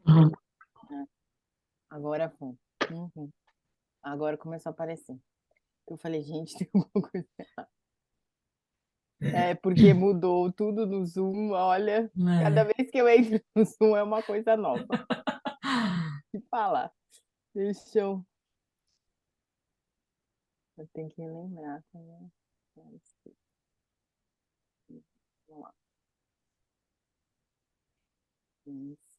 Uhum. É, agora foi. Uhum. Agora começou a aparecer. Eu falei, gente, tem alguma coisa. É, porque mudou tudo no Zoom. Olha, cada É. vez que eu entro no Zoom é uma coisa nova. Que falar. Deixa eu. Eu tenho que lembrar como é. Vamos lá. Isso.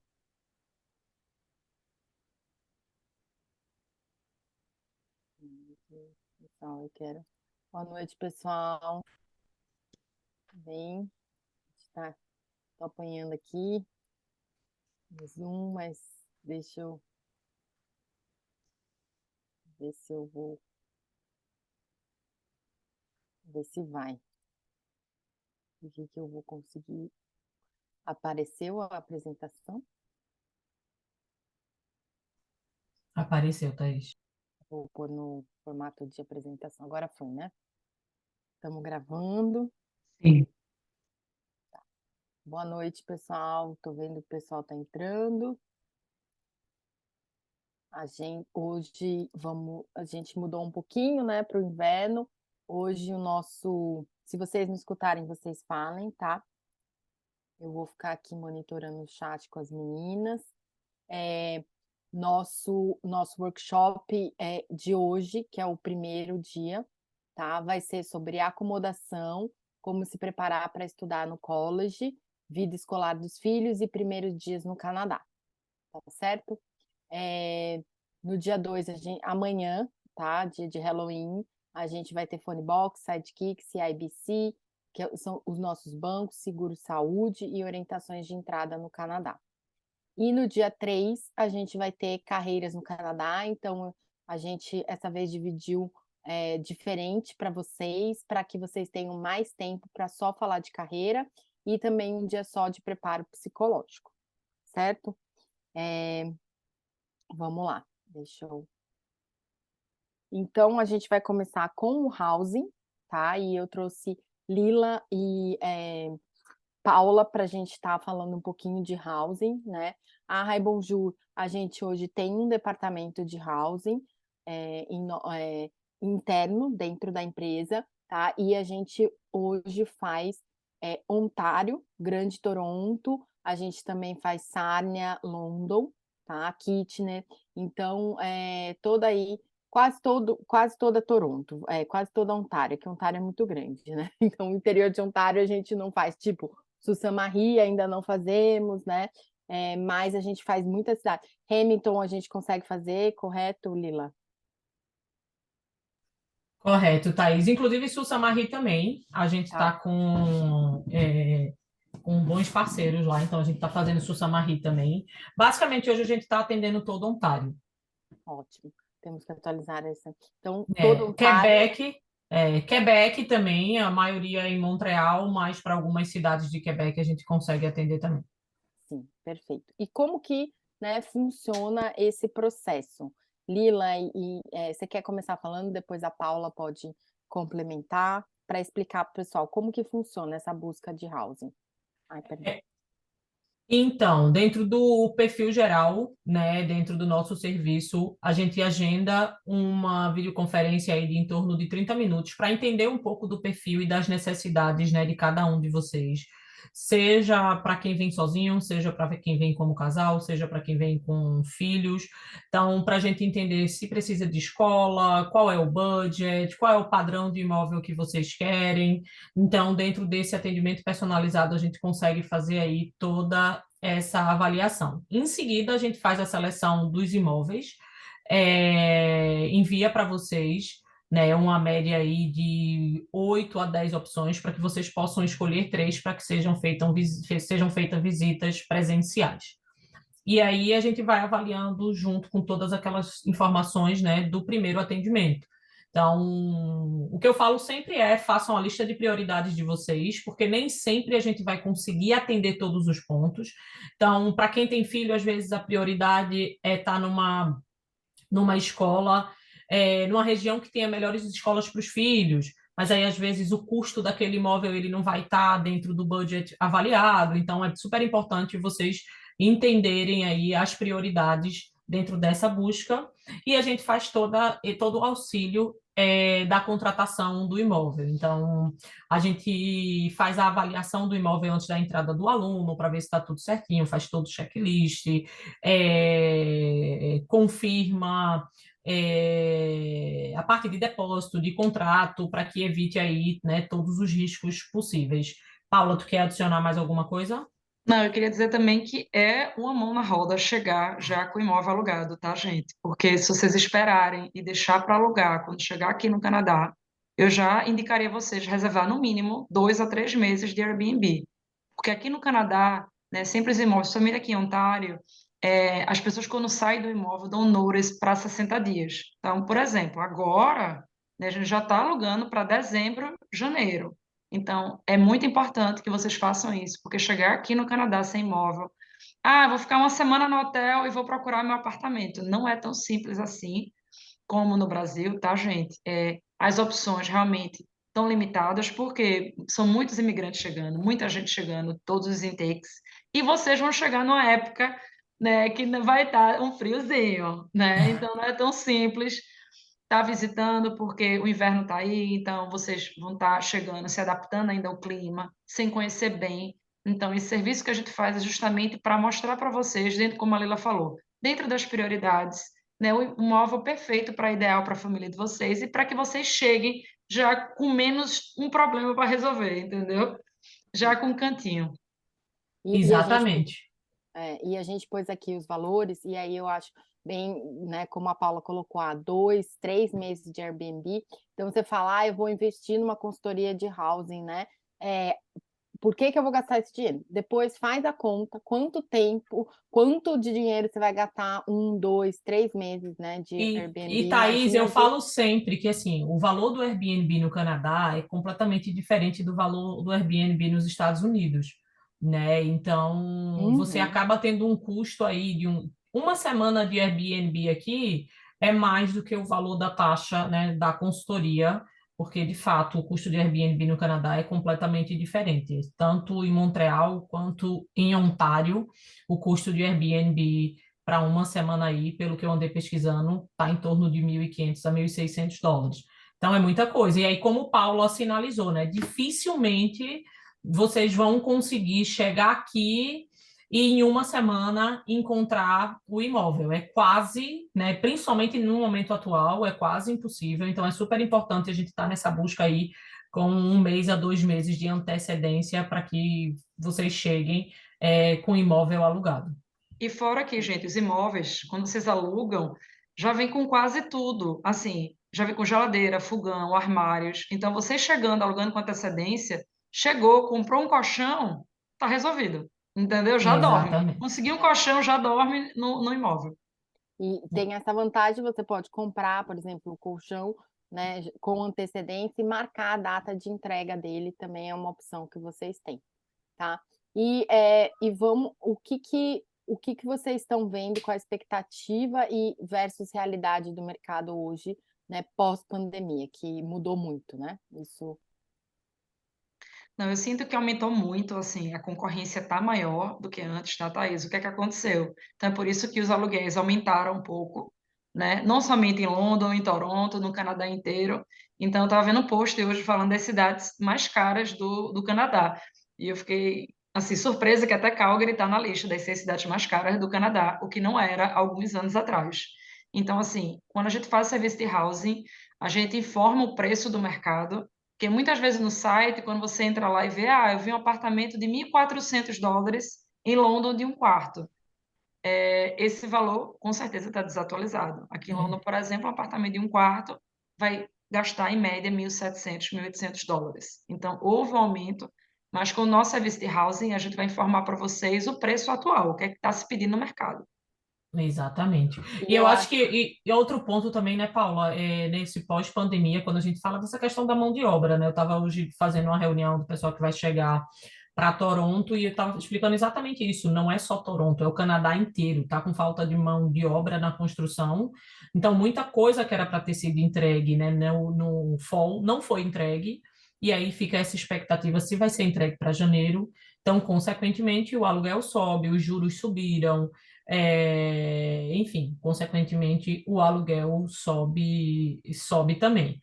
Então, eu quero. Boa noite, pessoal. Bem, está tô apanhando aqui no Zoom, mas deixa eu ver se eu vou ver se vai. O que que eu vou conseguir. Apareceu a apresentação? Apareceu, Thaís. Vou pôr no formato de apresentação. Agora foi, né? Estamos gravando. Sim. Boa noite, pessoal. Tô vendo que o pessoal tá entrando. A gente mudou um pouquinho, né, para o inverno. Hoje o nosso, se vocês me escutarem, vocês falem, tá? Eu vou ficar aqui monitorando o chat com as meninas. É, nosso workshop de hoje, que é o primeiro dia, tá? Vai ser sobre acomodação, como se preparar para estudar no college, vida escolar dos filhos e primeiros dias no Canadá, tá certo? É, no dia 2 amanhã, tá? Dia de Halloween, a gente vai ter Phone Box, Sidekick, CIBC, são os nossos bancos, seguro-saúde e orientações de entrada no Canadá. E no dia 3 a gente vai ter carreiras no Canadá, então a gente essa vez dividiu diferente para vocês, para que vocês tenham mais tempo para só falar de carreira e também um dia só de preparo psicológico, certo? É, vamos lá, deixa eu. Então a gente vai começar com o housing, tá? E eu trouxe Lila e Paula, para a gente estar falando um pouquinho de housing, né? A Rai Bonjour, a gente hoje tem um departamento de housing é, em interno dentro da empresa, tá? E a gente hoje faz Ontário, Grande Toronto, a gente também faz Sarnia, London, tá? Kitchener, então toda aí quase toda Toronto, quase toda Ontário, que Ontário é muito grande, né? Então, o interior de Ontário a gente não faz, tipo, Sault-Saint-Marie ainda não fazemos, né? Mas a gente faz muita cidade. Hamilton a gente consegue fazer, correto, Lila? Correto, Thaís. Inclusive, Susamari também. A gente está Tá, com bons parceiros lá, então a gente está fazendo Susamari também. Basicamente, hoje a gente está atendendo todo Ontário. ótimo. Temos que atualizar essa. Então, todo É, Ontário, Quebec também, a maioria em Montreal, mas para algumas cidades de Quebec a gente consegue atender também. sim, perfeito. E como que, né, funciona esse processo? Lila, você quer começar falando, depois a Paula pode complementar para explicar para o pessoal como que funciona essa busca de housing. Ai, perdão. Então, dentro do perfil geral, né, dentro do nosso serviço, a gente agenda uma videoconferência aí de em torno de 30 minutos para entender um pouco do perfil e das necessidades, né, de cada um de vocês. Seja para quem vem sozinho, seja para quem vem como casal, seja para quem vem com filhos. Então, para a gente entender se precisa de escola, qual é o budget, qual é o padrão de imóvel que vocês querem. Então, dentro desse atendimento personalizado, a gente consegue fazer aí toda essa avaliação. Em seguida, a gente faz a seleção dos imóveis, envia para vocês, né, uma média aí de 8 a 10 opções para que vocês possam escolher três para que sejam feitas visitas presenciais. E aí a gente vai avaliando junto com todas aquelas informações, né, do primeiro atendimento. Então, o que eu falo sempre é: façam a lista de prioridades de vocês, porque nem sempre a gente vai conseguir atender todos os pontos. Então, para quem tem filho, às vezes a prioridade é estar numa escola, numa região que tenha melhores escolas para os filhos, mas aí às vezes o custo daquele imóvel ele não vai estar dentro do budget avaliado, então é super importante vocês entenderem aí as prioridades dentro dessa busca, e a gente faz todo o auxílio da contratação do imóvel. Então, a gente faz a avaliação do imóvel antes da entrada do aluno, para ver se está tudo certinho, faz todo o checklist, confirma a parte de depósito, de contrato, para que evite aí, né, todos os riscos possíveis. Paula, tu quer adicionar mais alguma coisa? Não, eu queria dizer também que é uma mão na roda chegar já com o imóvel alugado, tá, gente? Porque se vocês esperarem e deixar para alugar quando chegar aqui no Canadá, eu já indicaria vocês reservar no mínimo 2 a 3 meses de Airbnb. Porque aqui no Canadá, né, sempre os imóveis, somente aqui em Ontário, as pessoas quando saem do imóvel dão notice para 60 dias. Então, por exemplo, agora, né, a gente já está alugando para dezembro, janeiro. Então, é muito importante que vocês façam isso, porque chegar aqui no Canadá sem imóvel, vou ficar uma semana no hotel e vou procurar meu apartamento. Não é tão simples assim como no Brasil, tá, gente? As opções realmente estão limitadas, porque são muitos imigrantes chegando, muita gente chegando, todos os intakes, e vocês vão chegar numa época, né, que vai estar um friozinho, né? Então, não é tão simples estar visitando, porque o inverno está aí, então vocês vão estar chegando, se adaptando ainda ao clima, sem conhecer bem. Então, esse serviço que a gente faz é justamente para mostrar para vocês, dentro, como a Lila falou, dentro das prioridades, né, o móvel perfeito para ideal para a família de vocês e para que vocês cheguem já com menos um problema para resolver, entendeu? Já com um cantinho. E a gente Exatamente. E a gente pôs aqui os valores, e aí eu acho bem, né, como a Paula colocou, 2, 3 meses de Airbnb. Então você fala, eu vou investir numa consultoria de housing, né? É, por que que eu vou gastar esse dinheiro? Depois faz a conta, quanto tempo, quanto de dinheiro você vai gastar 1, 2, 3 meses, né, de E Airbnb. Thaís, Imagina eu do. falo sempre que assim, o valor do Airbnb no Canadá é completamente diferente do valor do Airbnb nos Estados Unidos, né? Então, você Uhum. acaba tendo um custo aí de uma semana de Airbnb aqui é mais do que o valor da taxa, né, da consultoria, porque de fato o custo de Airbnb no Canadá é completamente diferente, tanto em Montreal quanto em Ontário, o custo de Airbnb para uma semana aí, pelo que eu andei pesquisando, está em torno de 1.500 a US$ 1.600. Então é muita coisa. E aí, como o Paulo sinalizou, né, dificilmente vocês vão conseguir chegar aqui e em uma semana encontrar o imóvel. É quase, né, principalmente no momento atual, é quase impossível. Então é super importante a gente estar nessa busca aí com 1 mês a 2 meses de antecedência para que vocês cheguem com o imóvel alugado. E fora que, gente, os imóveis, quando vocês alugam, já vem com quase tudo. Assim, já vem com geladeira, fogão, armários. Então, você chegando, alugando com antecedência, chegou, comprou um colchão, tá resolvido. Entendeu? Já dorme. Exatamente. Conseguiu um colchão, já dorme no imóvel. E tem essa vantagem, você pode comprar, por exemplo, o colchão, né, com antecedência e marcar a data de entrega dele, também é uma opção que vocês têm, tá? E vamos, o que que vocês estão vendo com a expectativa e versus realidade do mercado hoje, né, pós-pandemia, que mudou muito, né? Isso. Não, eu sinto que aumentou muito, assim, a concorrência está maior do que antes, tá, Thaís? O que é que aconteceu? Então, é por isso que os aluguéis aumentaram um pouco, né? Não somente em London, em Toronto, no Canadá inteiro. Então, eu estava vendo um post hoje falando das cidades mais caras do Canadá. E eu fiquei, assim, surpresa que até Calgary está na lista das 6 cidades mais caras do Canadá, o que não era há alguns anos atrás. Então, assim, quando a gente faz serviço de housing, a gente informa o preço do mercado, porque muitas vezes no site, quando você entra lá e vê, eu vi um apartamento de US$ 1.400 em London de um quarto. Esse valor, com certeza, está desatualizado. Aqui em London, por exemplo, um apartamento de um quarto vai gastar, em média, US$ 1.700, US$ 1.800. Então, houve um aumento, mas com o nosso serviço de housing, a gente vai informar para vocês o preço atual, o que é que está se pedindo no mercado. Exatamente. E E eu eu acho que acho. e outro ponto também, né, Paula, nesse pós-pandemia, quando a gente fala dessa questão da mão de obra, né? Eu estava hoje fazendo uma reunião do pessoal que vai chegar para Toronto e eu estava explicando exatamente isso. Não é só Toronto, é o Canadá inteiro, tá com falta de mão de obra na construção. Então, muita coisa que era para ter sido entregue, né, no fall não foi entregue. e aí fica essa expectativa se vai ser entregue para janeiro. Então, consequentemente, o aluguel sobe, os juros subiram, enfim, consequentemente, o aluguel sobe também.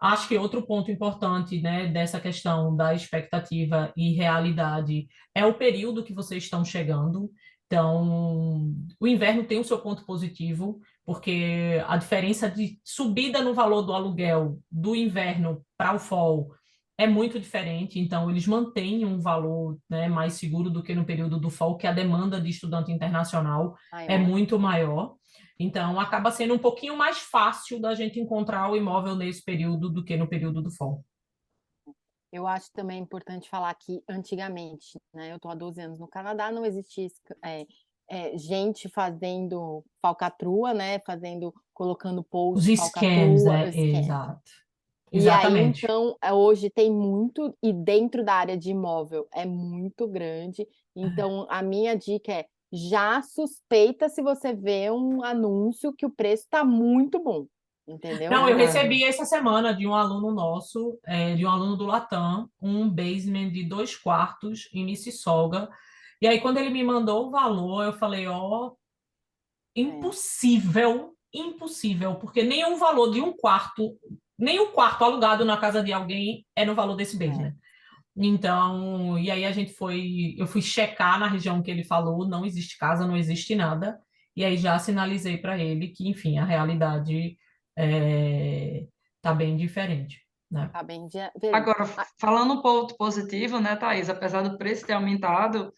Acho que outro ponto importante, né, dessa questão da expectativa e realidade é o período que vocês estão chegando. Então, o inverno tem o seu ponto positivo, porque a diferença de subida no valor do aluguel do inverno para o fall é muito diferente. Então, eles mantêm um valor, né, mais seguro do que no período do fall, que a demanda de estudante internacional é Maior. muito maior. Então, acaba sendo um pouquinho mais fácil da gente encontrar o imóvel nesse período do que no período do fall. Eu acho também importante falar que antigamente, né, eu estou há 12 anos no Canadá, não existia gente fazendo falcatrua, né, colocando Os post scams, falcatrua, né? scam. Exato. E aí, Exatamente. então, hoje tem muito, e dentro da área de imóvel é muito grande. Então, a minha dica é já suspeita se você vê um anúncio que o preço está muito bom, entendeu? Não, eu recebi essa semana de um aluno nosso, de um aluno do Latam, um basement de 2 quartos em Mississauga. E aí, quando ele me mandou o valor, eu falei, ó, É, impossível, impossível, porque nenhum valor de um quarto, nem o quarto alugado na casa de alguém é no valor desse é. basement. Então, e aí eu fui checar na região que ele falou, não existe casa, não existe nada. E aí já sinalizei para ele que, enfim, a realidade tá bem diferente, né? Tá bem, Agora, ah, falando um ponto positivo, né, Thaís? Apesar do preço ter aumentado,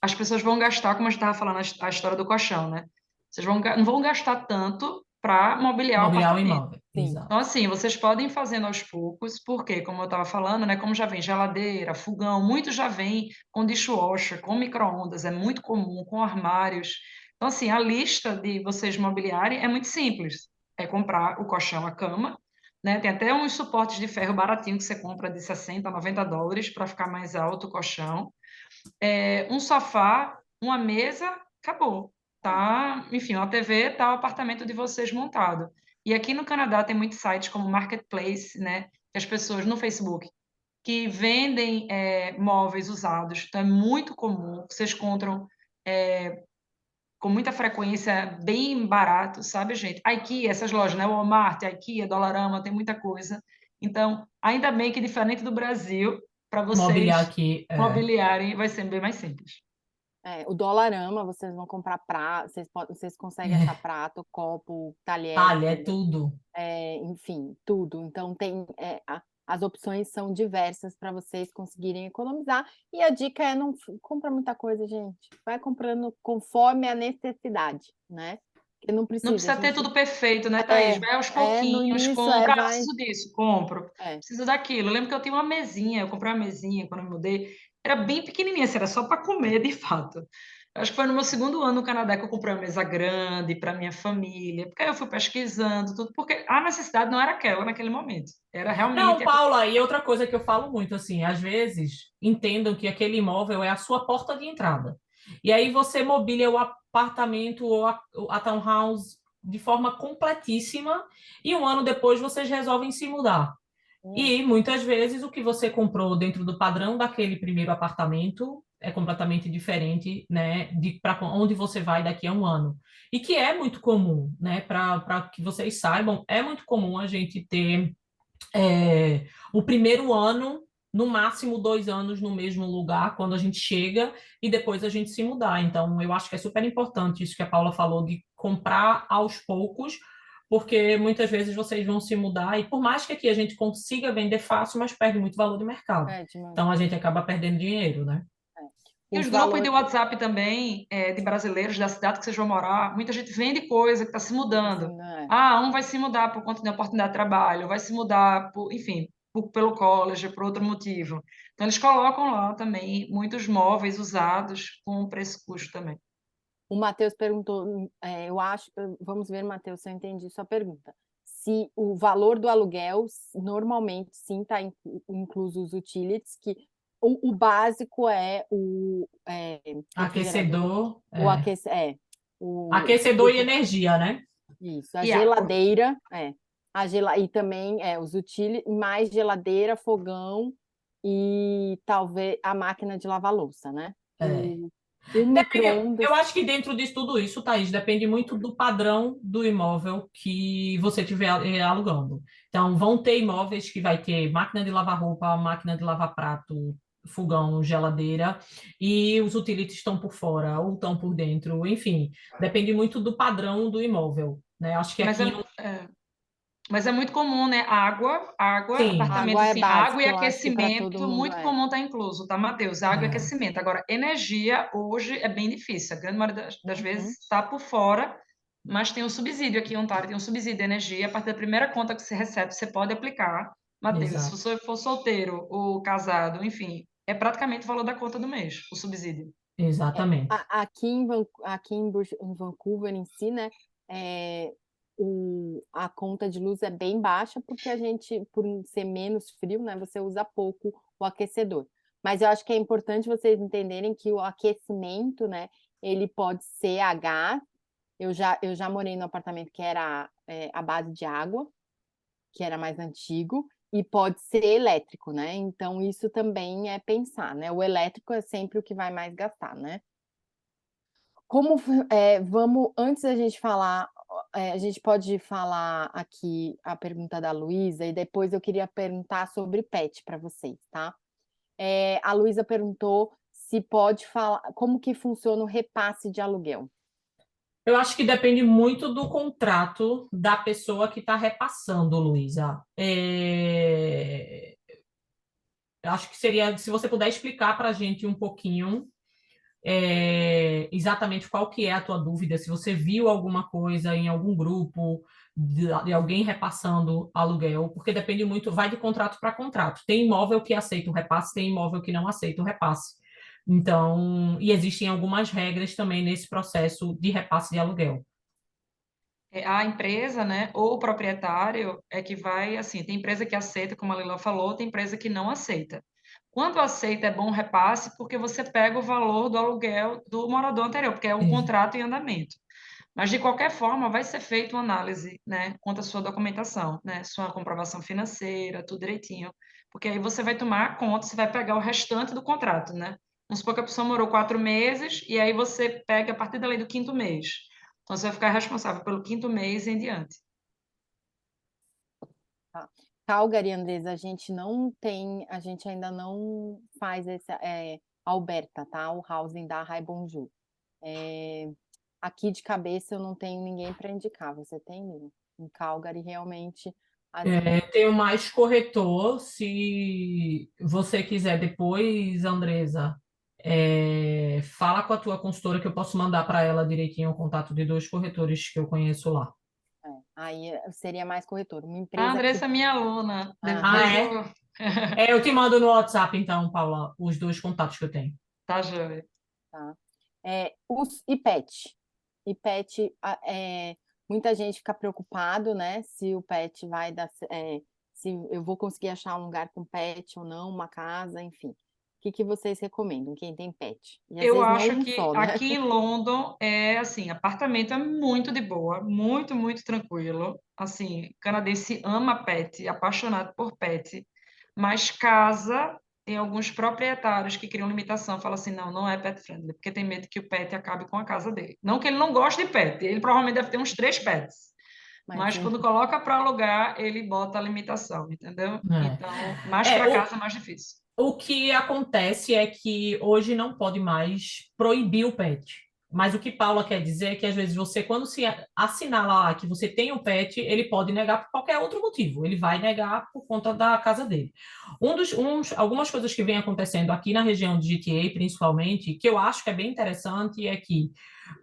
as pessoas vão gastar, como a gente estava falando, a história do colchão, né? Vocês não vão gastar tanto para mobiliar o Mobiliar o apartamento. imóvel, sim. Então, exato. assim, vocês podem ir fazendo aos poucos, porque, como eu estava falando, né, como já vem geladeira, fogão, muitos já vem com dishwasher, com micro-ondas, é muito comum, com armários. Então, assim, a lista de vocês mobiliarem é muito simples. É comprar o colchão, a cama, né? Tem até uns suportes de ferro baratinho que você compra de 60 a US$ 90 para ficar mais alto o colchão. Um sofá, uma mesa, acabou. Tá? Enfim, uma TV, tá o apartamento de vocês montado. E aqui no Canadá tem muitos sites como Marketplace, né? Que as pessoas no Facebook que vendem móveis usados. Então é muito comum. Vocês encontram com muita frequência bem barato, sabe, gente? A IKEA, essas lojas, né? Walmart, a IKEA, Dollarama, tem muita coisa. Então, ainda bem que diferente do Brasil, para Mobiliar vocês aqui, mobiliarem vai ser bem mais simples. O Dollarama, vocês vão comprar prato, vocês conseguem achar prato, copo, talheres, talha, é tudo. enfim, tudo. Então as opções são diversas para vocês conseguirem economizar. E a dica é não compra muita coisa, gente. Vai comprando conforme a necessidade, né? Porque não Não precisa, a precisa ter gente tudo perfeito, né, Thaís? Vai aos no pouquinhos, início compra. Ah, vai. preciso disso, compro. É. Preciso daquilo. Eu lembro que eu tinha uma mesinha, eu comprei uma mesinha quando eu me mudei. Era bem pequenininha, assim, era só para comer, de fato. Eu acho que foi no meu segundo ano no Canadá que eu comprei uma mesa grande para minha família. Porque aí eu fui pesquisando tudo, porque a necessidade não era aquela naquele momento. Era Não, realmente. Paula, e outra coisa que eu falo muito, assim, às vezes entendam que aquele imóvel é a sua porta de entrada. E aí você mobília o apartamento ou a townhouse de forma completíssima e um ano depois vocês resolvem se mudar. É. E muitas vezes o que você comprou dentro do padrão daquele primeiro apartamento é completamente diferente, né, de para onde você vai daqui a um ano. E que é muito comum, né, para que vocês saibam, é muito comum a gente ter o primeiro ano, no máximo 2 anos no mesmo lugar, quando a gente chega, e depois a gente se mudar. Então, eu acho que é super importante isso que a Paula falou, de comprar aos poucos, porque muitas vezes vocês vão se mudar, e por mais que aqui a gente consiga vender fácil, mas perde muito valor de mercado. Edmund, Então, a gente acaba perdendo dinheiro, né? é. E Os os grupos de valores. WhatsApp também, de brasileiros da cidade que vocês vão morar, muita gente vende coisa que está se mudando. Assim, né? Ah, um vai se mudar por conta de oportunidade de trabalho, vai se mudar, enfim, pelo college, por outro motivo. Então, eles colocam lá também muitos móveis usados com preço-custo também. O Matheus perguntou, eu acho, vamos ver, Matheus, se eu entendi sua pergunta. Se o valor do aluguel, normalmente, sim, está incluso os utilities, que o básico é o refrigerador, Aquecedor, o aquecedor, aquecedor e energia, né? isso, a E água. geladeira, E também os utili mais geladeira, fogão e talvez a máquina de lavar louça, né? É. O Eu micro-ondas. acho que dentro disso tudo isso, Thaís, depende muito do padrão do imóvel que você estiver alugando. Então, vão ter imóveis que vai ter máquina de lavar roupa, máquina de lavar prato, fogão, geladeira, e os utilities estão por fora ou estão por dentro, enfim, depende muito do padrão do imóvel, né? Acho que Mas aqui, mas é muito comum, né? Água, sim, apartamento Água é assim, água básico, e eu acho que para todo aquecimento, mundo muito é. comum tá incluso, tá, Matheus? Água e é, aquecimento. Agora, energia hoje é bem difícil. A grande maioria das Uhum. vezes está por fora, mas tem um subsídio aqui em Ontário, tem um subsídio de energia. A partir da primeira conta que você recebe, você pode aplicar. Matheus, se exato, você for solteiro ou casado, enfim, é praticamente o valor da conta do mês, o subsídio. exatamente. Aqui em Vancouver em si, né, é, a conta de luz é bem baixa porque a gente, por ser menos frio, né, você usa pouco o aquecedor. Mas eu acho que é importante vocês entenderem que o aquecimento, né, ele pode ser a gás. Eu já morei no apartamento que era a base de água, que era mais antigo, e pode ser elétrico, né? Então isso também é pensar, né? O elétrico é sempre o que vai mais gastar, né? Antes da gente falar, a gente pode falar aqui a pergunta da Luísa e depois eu queria perguntar sobre pet para vocês, tá? A Luísa perguntou se pode falar como que funciona o repasse de aluguel. Eu acho que depende muito do contrato da pessoa que está repassando, Luísa. Eu acho que seria, se você puder explicar para a gente um pouquinho exatamente qual que é a tua dúvida, se você viu alguma coisa em algum grupo de alguém repassando aluguel, porque depende muito, vai de contrato para contrato. Tem imóvel que aceita o repasse, tem imóvel que não aceita o repasse. Então, e existem algumas regras também nesse processo de repasse de aluguel. A empresa, né, ou o proprietário é que vai, assim, tem empresa que aceita, como a Lila falou, tem empresa que não aceita. Quando aceita, é bom repasse, porque você pega o valor do aluguel do morador anterior, porque é um Ex- contrato em andamento. Mas, de qualquer forma, vai ser feita uma análise, né, quanto à sua documentação, né, sua comprovação financeira, tudo direitinho, porque aí você vai tomar conta, você vai pegar o restante do contrato, né? Vamos supor que a pessoa morou 4 meses, e aí você pega a partir da lei do quinto mês. Então, você vai ficar responsável pelo quinto mês em diante. Tá? Calgary, Andresa, a gente ainda não faz Alberta, tá? O housing da Rai Bonjour. É, aqui de cabeça eu não tenho ninguém para indicar. Você tem, Nilo? Em Calgary, realmente, as Tenho mais corretor, se você quiser depois, Andresa, fala com a tua consultora que eu posso mandar para ela direitinho o contato de dois corretores que eu conheço lá. aí seria mais corretor. Uma A empresa que. Andressa é minha aluna. Ah, Depois é? eu. Eu te mando no WhatsApp, então, Paula, os dois contatos que eu tenho. Tá, joia. Tá? E pet. E pet, muita gente fica preocupado, né? Se o pet vai dar, se eu vou conseguir achar um lugar com pet ou não, uma casa, enfim. O que que vocês recomendam, quem tem pet? E às Eu vezes não acho um que só, né? aqui em London é assim, apartamento é muito de boa, muito, muito tranquilo. Assim, canadense ama pet, apaixonado por pet, mas casa tem alguns proprietários que criam limitação, falam assim, não, não é pet friendly, porque tem medo que o pet acabe com a casa dele. Não que ele não goste de pet, ele provavelmente deve ter uns 3 pets, Mas mas sim. quando coloca para alugar, ele bota a limitação, entendeu? Então, mais É, para o, casa, mais difícil. o que acontece é que hoje não pode mais proibir o pet. Mas o que Paula quer dizer é que, às vezes, você, quando se assinala lá que você tem um pet, ele pode negar por qualquer outro motivo. Ele vai negar por conta da casa dele. Algumas coisas que vem acontecendo aqui na região de GTA, principalmente, que eu acho que é bem interessante, é que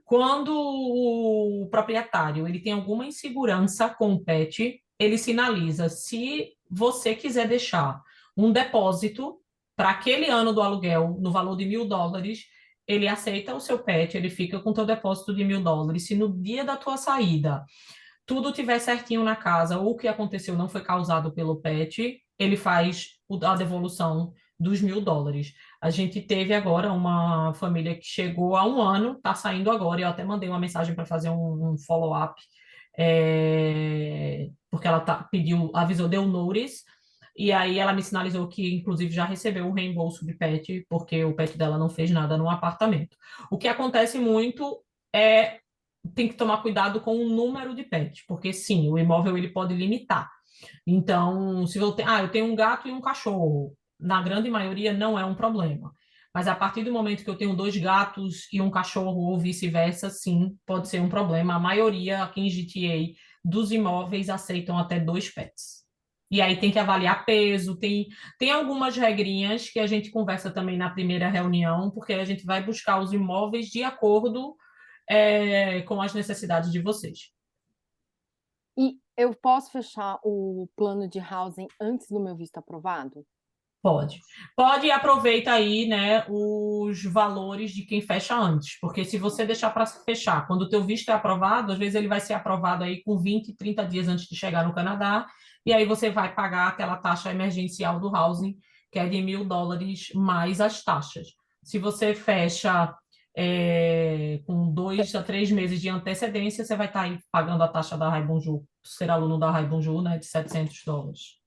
quando o proprietário ele tem alguma insegurança com o pet, ele sinaliza se você quiser deixar um depósito para aquele ano do aluguel no valor de US$ 1.000, ele aceita o seu pet, ele fica com o teu depósito de US$ 1.000. Se no dia da tua saída tudo tiver certinho na casa ou o que aconteceu não foi causado pelo pet, ele faz a devolução dos US$ 1.000. A gente teve agora uma família que chegou há um ano, está saindo agora, eu até mandei uma mensagem para fazer um follow-up. porque ela pediu, avisou, deu notice, e aí ela me sinalizou que, inclusive, já recebeu o reembolso de pet, porque o pet dela não fez nada no apartamento. O que acontece muito é tem que tomar cuidado com o número de pets, porque sim, o imóvel ele pode limitar. Então, se eu tenho um gato e um cachorro, na grande maioria não é um problema. Mas a partir do momento que eu tenho dois gatos e um cachorro, ou vice-versa, sim, pode ser um problema. A maioria aqui em GTA dos imóveis aceitam até dois pets. E aí tem que avaliar peso, tem algumas regrinhas que a gente conversa também na primeira reunião, porque a gente vai buscar os imóveis de acordo, com as necessidades de vocês. E eu posso fechar o plano de housing antes do meu visto aprovado? Pode. Pode e aproveita aí, né, os valores de quem fecha antes, porque se você deixar para fechar, quando o teu visto é aprovado, às vezes ele vai ser aprovado aí com 20, 30 dias antes de chegar no Canadá, e aí você vai pagar aquela taxa emergencial do housing, que é de US$ 1.000 mais as taxas. Se você fecha com 2 a 3 meses de antecedência, você vai estar aí pagando a taxa da Raibunju, ser aluno da Raibunju, né, de US$ 700.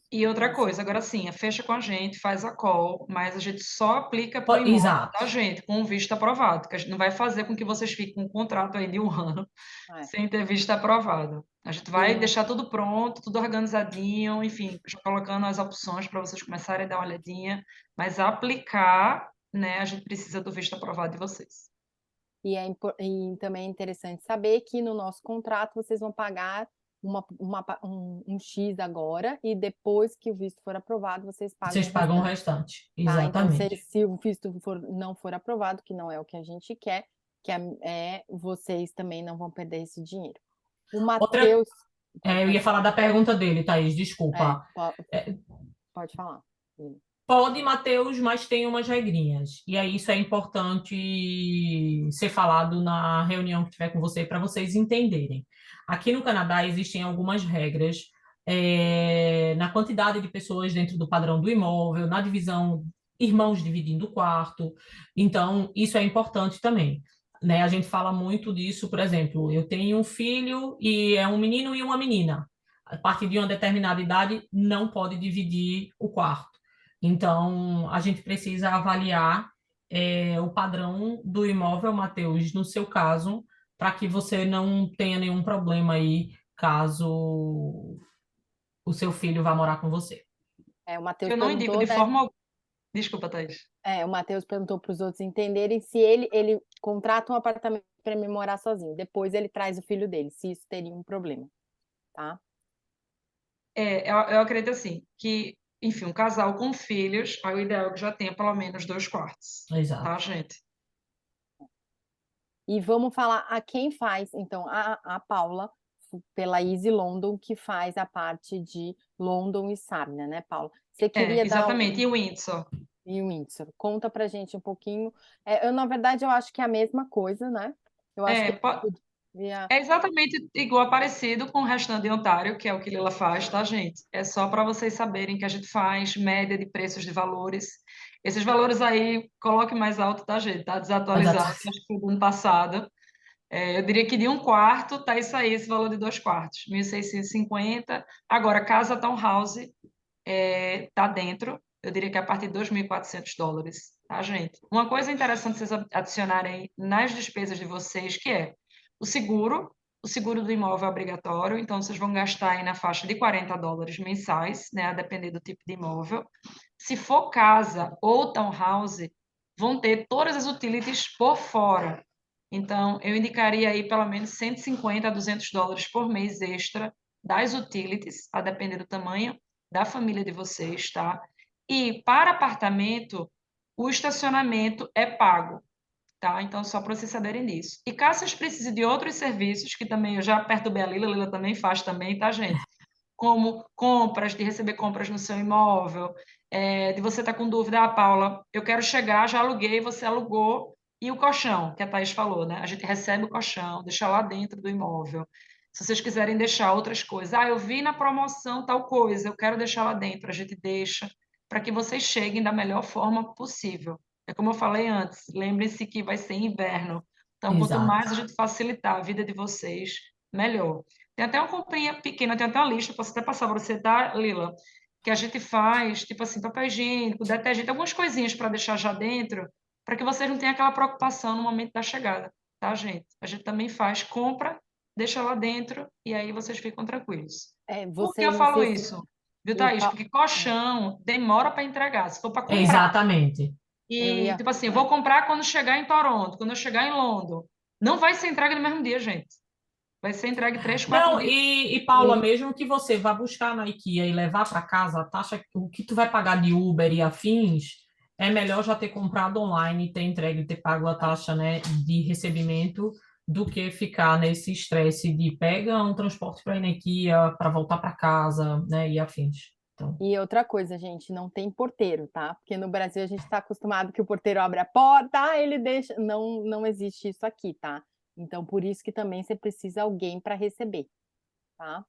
E outra coisa, agora sim, fecha com a gente, faz a call, mas a gente só aplica para o imóvel Exato. da gente, com o visto aprovado, que a gente não vai fazer com que vocês fiquem com um contrato aí de um ano É. sem ter visto aprovado. A gente vai deixar tudo pronto, tudo organizadinho, enfim, já colocando as opções para vocês começarem a dar uma olhadinha, mas aplicar, né, a gente precisa do visto aprovado de vocês. E também é interessante saber que no nosso contrato vocês vão pagar um X agora e depois que o visto for aprovado, vocês pagam Vocês o pagam o restante. restante. Tá? Então, Exatamente. se o visto não for aprovado, que não é o que a gente quer, vocês também não vão perder esse dinheiro. O Outra, Matheus, eu ia pode falar falar. da pergunta dele, Thaís, desculpa. É, Pode falar. pode, Matheus, mas tem umas regrinhas. E aí isso é importante ser falado na reunião que tiver com você para vocês entenderem. Aqui no Canadá existem algumas regras, na quantidade de pessoas dentro do padrão do imóvel, na divisão, irmãos dividindo o quarto. Então, isso é importante também. Né? A gente fala muito disso, por exemplo, eu tenho um filho e é um menino e uma menina. A partir de uma determinada idade, não pode dividir o quarto. Então, a gente precisa avaliar o padrão do imóvel, Matheus, no seu caso, para que você não tenha nenhum problema aí, caso o seu filho vá morar com você. O Matheus Eu não indico perguntou, de né? forma alguma. Desculpa, Thaís. O Matheus perguntou para os outros entenderem se ele contrata um apartamento para me morar sozinho. Depois ele traz o filho dele, se isso teria um problema, tá? Eu acredito assim, que, enfim, um casal com filhos, aí o ideal é que já tenha pelo menos 2 quartos, tá, Exato. gente? E vamos falar a quem faz, então, a Paula, pela Easy London, que faz a parte de London e Sarnia, né, Paula? Você queria dar Exatamente. E o Windsor? E o Windsor? Conta pra gente um pouquinho. Na verdade, eu acho que é a mesma coisa, né? Eu acho É, que po- podia. é exatamente igual, parecido com o restante de Ontário, que é o que Lila faz, tá, gente? É só para vocês saberem que a gente faz média de preços de valores. Esses valores aí, coloque mais alto, tá, gente? Tá desatualizado, Exato. acho que foi do ano passado. Eu diria que de um quarto tá isso aí, esse valor de 2 quartos, 1.650. Agora, casa townhouse tá dentro, eu diria que é a partir de US$ 2.400, tá, gente? Uma coisa interessante vocês adicionarem nas despesas de vocês, que é o seguro, o seguro do imóvel é obrigatório, então vocês vão gastar aí na faixa de US$ 40 mensais, né, a depender do tipo de imóvel. Se for casa ou townhouse, vão ter todas as utilities por fora. Então, eu indicaria aí pelo menos US$ 150 a US$ 200 por mês extra das utilities, a depender do tamanho da família de vocês, tá? E para apartamento, o estacionamento é pago, tá? Então, só para vocês saberem disso. E caso vocês precisem de outros serviços, que também eu já perturbei a Lila também faz também, tá, gente? Como compras, de receber compras no seu imóvel, de você estar com dúvida, Paula, eu quero chegar, já aluguei, você alugou, e o colchão, que a Thaís falou, né? A gente recebe o colchão, deixa lá dentro do imóvel. Se vocês quiserem deixar outras coisas, eu vi na promoção tal coisa, eu quero deixar lá dentro, a gente deixa, para que vocês cheguem da melhor forma possível. É como eu falei antes, lembrem-se que vai ser inverno, então quanto Exato. mais a gente facilitar a vida de vocês, melhor. Tem até uma comprinha pequena, tem até uma lista, posso até passar para você, tá, Lila? Que a gente faz, tipo assim, papel higiênico, detergente, algumas coisinhas para deixar já dentro, para que vocês não tenham aquela preocupação no momento da chegada, tá, gente? A gente também faz, compra, deixa lá dentro e aí vocês ficam tranquilos. Por que Você eu não falo sei se. isso? Viu, E, Thaís? Porque colchão demora para entregar. Se for para comprar, Exatamente. eu e, ia. tipo assim, eu vou comprar quando chegar em Toronto, quando eu chegar em London. Não vai ser entregue no mesmo dia, gente. Vai ser entregue 3, 4 Não, dias. Paula, mesmo que você vá buscar na IKEA e levar para casa, a taxa, o que tu vai pagar de Uber e afins, é melhor já ter comprado online, ter entregue, ter pago a taxa, né, de recebimento, do que ficar nesse estresse de pega um transporte para ir na IKEA, para voltar para casa, né, e afins. Então, E outra coisa, gente, não tem porteiro, tá? Porque no Brasil a gente está acostumado que o porteiro abre a porta, ele deixa. Não, não existe isso aqui, tá? Então, por isso que também você precisa alguém para receber, tá?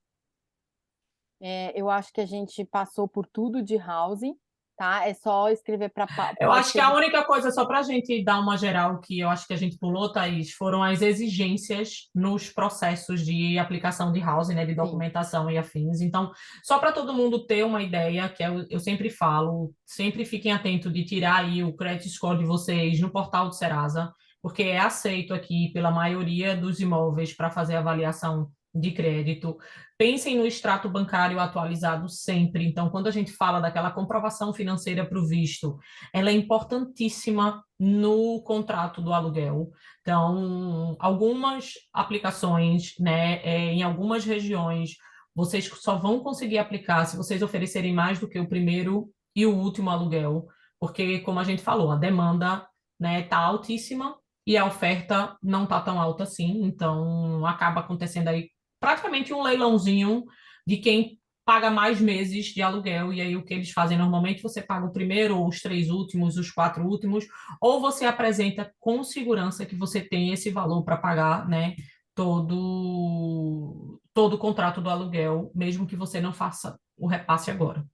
Eu acho que a gente passou por tudo de housing, tá? É só escrever para. eu Pode acho que ser. a única coisa, só para a gente dar uma geral, que eu acho que a gente pulou, Thaís, foram as exigências nos processos de aplicação de housing, né, de Sim, documentação e afins. Então, só para todo mundo ter uma ideia, que eu sempre falo, sempre fiquem atentos de tirar aí o credit score de vocês no portal do Serasa, porque é aceito aqui pela maioria dos imóveis para fazer avaliação de crédito. Pensem no extrato bancário atualizado sempre. Então, quando a gente fala daquela comprovação financeira para o visto, ela é importantíssima no contrato do aluguel. Então, algumas aplicações, né, em algumas regiões, vocês só vão conseguir aplicar se vocês oferecerem mais do que o primeiro e o último aluguel, porque, como a gente falou, a demanda, né, está altíssima e a oferta não está tão alta assim. Então, acaba acontecendo aí praticamente um leilãozinho de quem paga mais meses de aluguel, e aí o que eles fazem normalmente, você paga o primeiro, ou os 3 últimos, os 4 últimos, ou você apresenta com segurança que você tem esse valor para pagar, né, todo o contrato do aluguel, mesmo que você não faça o repasse agora.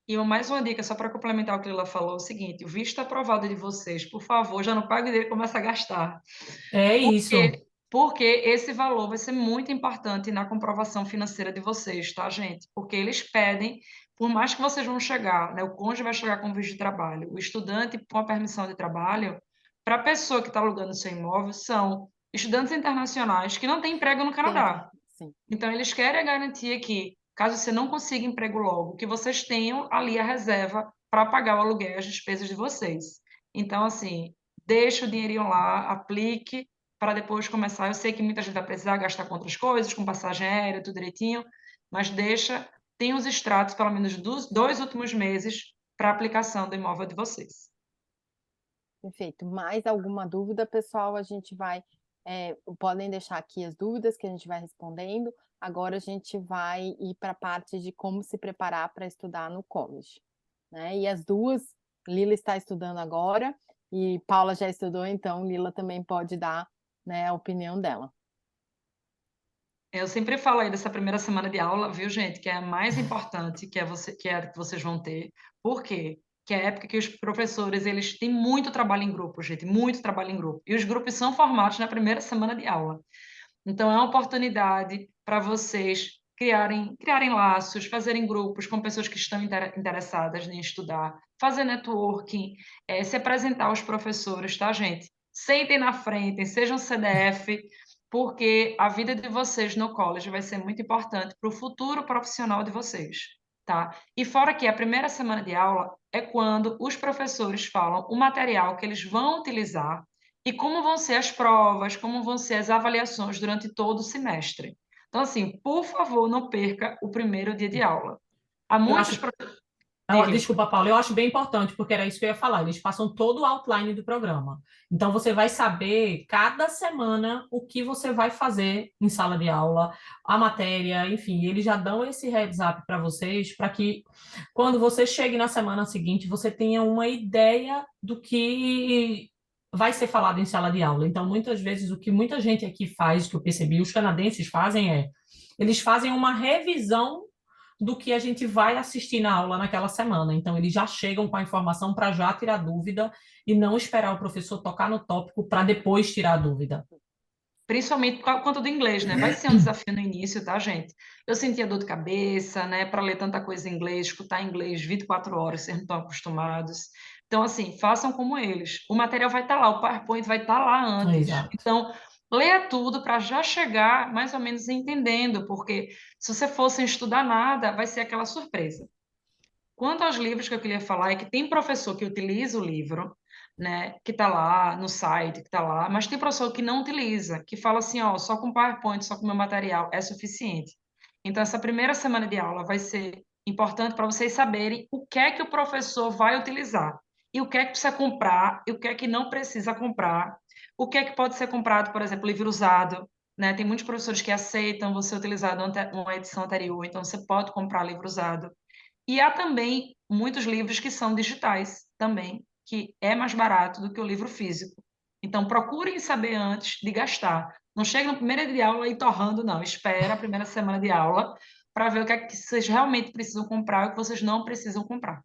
E mais uma dica, só para complementar o que ela falou, é o seguinte: o visto aprovado de vocês, por favor, já não pague dele e comece a gastar. É isso. Porque esse valor vai ser muito importante na comprovação financeira de vocês, tá, gente? Porque eles pedem, por mais que vocês vão chegar, né, o cônjuge vai chegar com visto de trabalho, o estudante com a permissão de trabalho, para a pessoa que está alugando seu imóvel, são estudantes internacionais que não têm emprego no tem que. Canadá. Sim, Então, eles querem a garantia que, caso você não consiga emprego logo, que vocês tenham ali a reserva para pagar o aluguel e as despesas de vocês. Então, assim, deixa o dinheirinho lá, aplique para depois começar. Eu sei que muita gente vai precisar gastar com outras coisas, com passagem aérea, tudo direitinho, mas deixa, tem os extratos, pelo menos dos 2 últimos meses, para aplicação do imóvel de vocês. perfeito. Mais alguma dúvida, pessoal? A gente vai. Podem deixar aqui as dúvidas que a gente vai respondendo. Agora a gente vai ir para a parte de como se preparar para estudar no college, né? E as duas, Lila está estudando agora e Paula já estudou, então Lila também pode dar, né, a opinião dela. Eu sempre falo aí dessa primeira semana de aula, viu, gente, que é a mais importante, que é a que vocês vão ter. Por quê? Que é a época que os professores, eles têm muito trabalho em grupo, gente, muito trabalho em grupo. E os grupos são formados na primeira semana de aula. Então, é uma oportunidade para vocês criarem laços, fazerem grupos com pessoas que estão interessadas em estudar, fazer networking, se apresentar aos professores, tá, gente? Sentem na frente, sejam CDF, porque a vida de vocês no college vai ser muito importante para o futuro profissional de vocês, tá? E fora que a primeira semana de aula é quando os professores falam o material que eles vão utilizar e como vão ser as provas, como vão ser as avaliações durante todo o semestre. Então, assim, por favor, não perca o primeiro dia de aula. Há Eu muitos. acho Diga. Desculpa, Paulo, eu acho bem importante, porque era isso que eu ia falar. Eles passam todo o outline do programa. Então, você vai saber cada semana o que você vai fazer em sala de aula, a matéria, enfim, eles já dão esse heads up para vocês, para que quando você chegue na semana seguinte, você tenha uma ideia do que vai ser falado em sala de aula. Então, muitas vezes, o que muita gente aqui faz, que eu percebi, os canadenses fazem eles fazem uma revisão do que a gente vai assistir na aula naquela semana. Então, eles já chegam com a informação para já tirar dúvida e não esperar o professor tocar no tópico para depois tirar a dúvida. principalmente por conta do inglês, né? Vai ser um desafio no início, tá, gente? Eu sentia dor de cabeça, né? Para ler tanta coisa em inglês, escutar inglês 24 horas, vocês não estão acostumados. Então, assim, façam como eles. O material vai estar lá, o PowerPoint vai estar lá antes. Exato. Então, leia tudo para já chegar mais ou menos entendendo, porque se você for sem estudar nada, vai ser aquela surpresa. Quanto aos livros que eu queria falar, é que tem professor que utiliza o livro, né, que está lá no site, que está lá, mas tem professor que não utiliza, que fala assim, ó, só com PowerPoint, só com meu material é suficiente. Então, essa primeira semana de aula vai ser importante para vocês saberem o que é que o professor vai utilizar, e o que é que precisa comprar, e o que é que não precisa comprar, o que é que pode ser comprado, por exemplo, livro usado, né? Tem muitos professores que aceitam você utilizar uma edição anterior, então você pode comprar livro usado. E há também muitos livros que são digitais também, que é mais barato do que o livro físico. Então, procurem saber antes de gastar. Não chega no primeiro dia de aula e torrando, não. Espera a primeira semana de aula para ver o que é que vocês realmente precisam comprar e o que vocês não precisam comprar.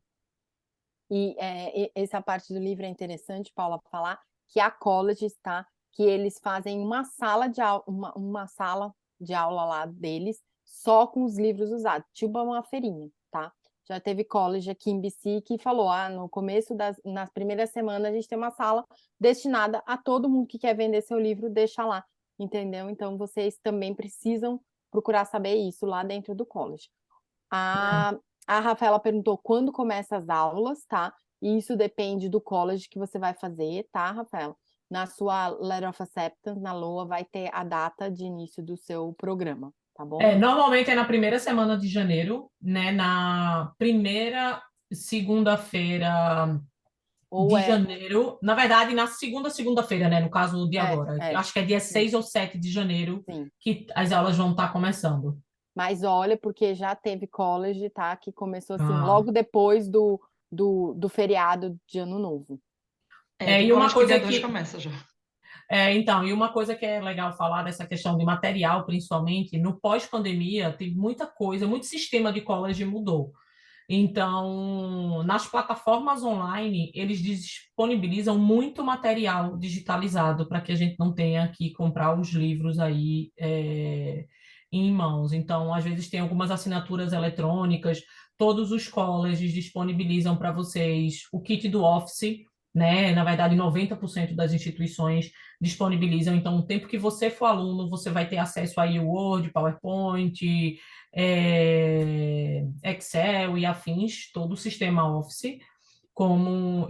Essa parte do livro é interessante, Paula, falar que a College está, que eles fazem uma sala de aula, uma sala de aula lá deles, só com os livros usados, tipo uma feirinha, tá? Já teve college aqui em BC que falou, no começo nas primeiras semanas a gente tem uma sala destinada a todo mundo que quer vender seu livro, deixa lá, entendeu? Então vocês também precisam procurar saber isso lá dentro do college. A Rafaela perguntou quando começa as aulas, tá? E isso depende do college que você vai fazer, tá, Rafaela? Na sua Letter of Acceptance, na LOA, vai ter a data de início do seu programa, tá bom? Normalmente é na primeira semana de janeiro, né? Na primeira segunda-feira Ou de é, janeiro. Na verdade, na segunda-feira, né? No caso de agora. é, Acho que é dia sim, 6 ou 7 de janeiro sim. que as aulas vão estar começando. Mas olha, porque já teve college, tá? Que começou assim, Ah. logo depois do feriado de Ano Novo. Tem E uma college que dia coisa 2 que começa já. Então, e uma coisa que é legal falar dessa questão de material, principalmente, no pós-pandemia, tem muita coisa, muito sistema de college mudou. Então, nas plataformas online, eles disponibilizam muito material digitalizado para que a gente não tenha que comprar os livros aí em mãos. Então, às vezes tem algumas assinaturas eletrônicas, todos os colleges disponibilizam para vocês o kit do Office, né? Na verdade, 90% das instituições disponibilizam. Então, o tempo que você for aluno, você vai ter acesso aí ao Word, PowerPoint, Excel e afins, todo o sistema Office,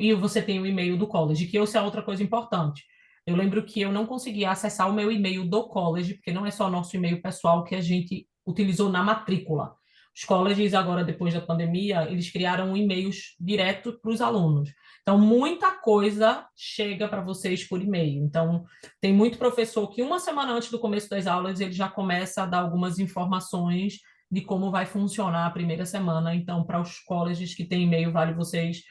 e você tem o e-mail do college, que isso é outra coisa importante. Eu lembro que eu não conseguia acessar o meu e-mail do college, porque não é só nosso e-mail pessoal que a gente utilizou na matrícula. Os colleges, agora, depois da pandemia, eles criaram e-mails direto para os alunos. Então, muita coisa chega para vocês por e-mail. Então, tem muito professor que uma semana antes do começo das aulas, ele já começa a dar algumas informações de como vai funcionar a primeira semana. Então, para os colleges que têm e-mail, vale vocês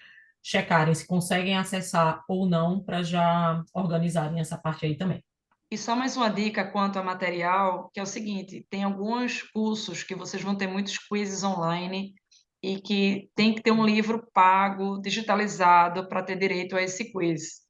checarem se conseguem acessar ou não para já organizarem essa parte aí também. E só mais uma dica quanto a material, que é o seguinte, tem alguns cursos que vocês vão ter muitos quizzes online e que tem que ter um livro pago, digitalizado, para ter direito a esse quiz.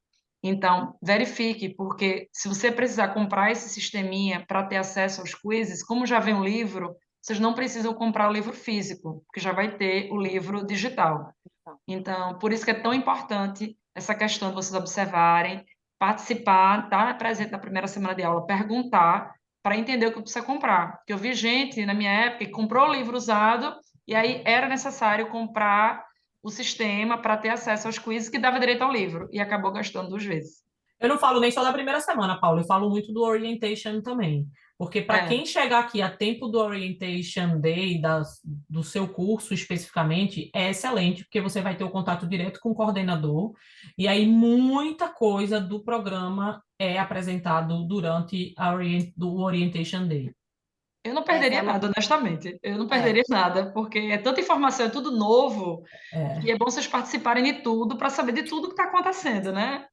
Então, verifique, porque se você precisar comprar esse sisteminha para ter acesso aos quizzes, como já vem o livro, vocês não precisam comprar o livro físico, porque já vai ter o livro digital. Tá. Então, por isso que é tão importante essa questão de vocês observarem, participar, estar presente na primeira semana de aula, perguntar para entender o que precisa comprar. Porque eu vi gente na minha época que comprou o livro usado e aí era necessário comprar o sistema para ter acesso aos quizzes que dava direito ao livro e acabou gastando 2 vezes. Eu não falo nem só da primeira semana, Paulo, eu falo muito do orientation também. Porque para É, quem chegar aqui a tempo do Orientation Day, do seu curso especificamente, é excelente, porque você vai ter o contato direto com o coordenador, e aí muita coisa do programa é apresentado durante o Orientation Day. eu não Essa é perderia uma. nada, honestamente. Eu não É, perderia nada, porque é tanta informação, é tudo novo, que É. é bom vocês participarem de tudo para saber de tudo que está acontecendo, né?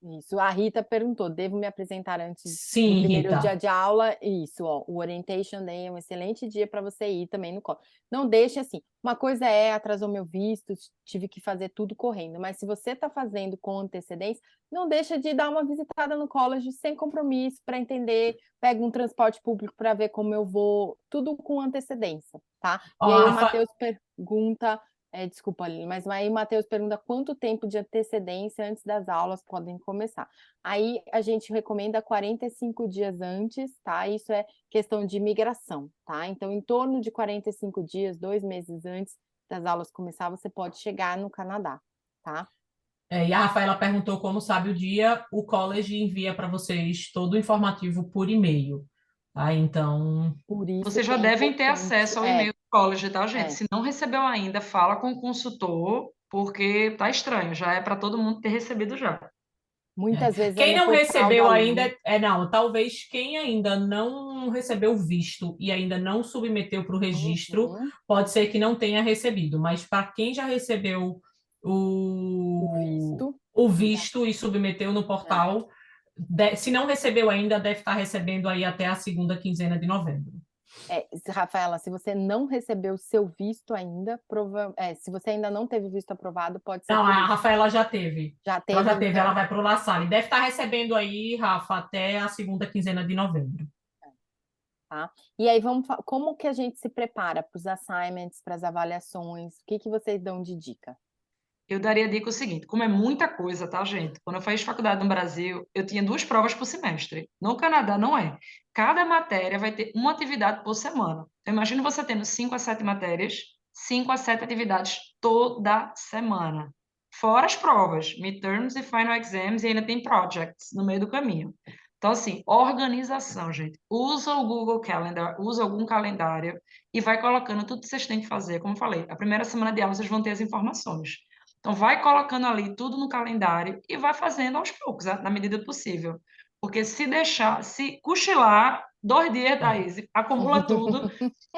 Isso, a Rita perguntou, devo me apresentar antes do Sim, primeiro Rita. dia de aula? Isso, ó, o Orientation Day é um excelente dia para você ir também no college. Não deixe assim, uma coisa é, atrasou meu visto, tive que fazer tudo correndo, mas se você está fazendo com antecedência, não deixa de dar uma visitada no college sem compromisso, para entender, pega um transporte público para ver como eu vou, tudo com antecedência, tá? Ó, E aí o Rafa, Matheus pergunta... desculpa, Aline, mas aí o Matheus pergunta quanto tempo de antecedência antes das aulas podem começar. Aí a gente recomenda 45 dias antes, tá? Isso é questão de migração, tá? Então, em torno de 45 dias, 2 meses antes das aulas começar, você pode chegar no Canadá, tá? e a Rafaela perguntou como sabe o dia, o college envia para vocês todo o informativo por e-mail, tá? Então, Por isso Vocês que já é devem ter importante. acesso ao e-mail do college, tá, gente? É. Se não recebeu ainda, fala com o consultor, porque tá estranho, já é para todo mundo ter recebido já. Muitas vezes é quem no não portal do recebeu ainda, aluno. não, talvez quem ainda não recebeu o visto e ainda não submeteu para o registro, Uhum. pode ser que não tenha recebido, mas para quem já recebeu O o, visto. o Já, visto e submeteu no é. portal, se não recebeu ainda, deve estar recebendo aí até a segunda quinzena de novembro. Rafaela, se você não recebeu o seu visto ainda, se você ainda não teve visto aprovado, pode ser Não, por a isso. Rafaela já teve. Já Ela teve, já teve, ela então, vai para o La Salle. Deve estar recebendo aí, Rafa, até a segunda quinzena de novembro. tá? E aí como que a gente se prepara para os assignments, para as avaliações? O que que vocês dão de dica? Eu daria a dica o seguinte, como é muita coisa, tá, gente? Quando eu fiz faculdade no Brasil, eu tinha 2 provas por semestre. No Canadá, não é. Cada matéria vai ter uma atividade por semana. Então, imagina você tendo 5 a 7 matérias, 5 a 7 atividades toda semana. Fora as provas, midterms e final exams, e ainda tem projects no meio do caminho. Então, assim, organização, gente. Usa o Google Calendar, usa algum calendário e vai colocando tudo que vocês têm que fazer. Como eu falei, a primeira semana de aula vocês vão ter as informações. Então, vai colocando ali tudo no calendário e vai fazendo aos poucos, na medida do possível. Porque se deixar, se cochilar, 2 dias, É. Thaís, acumula tudo.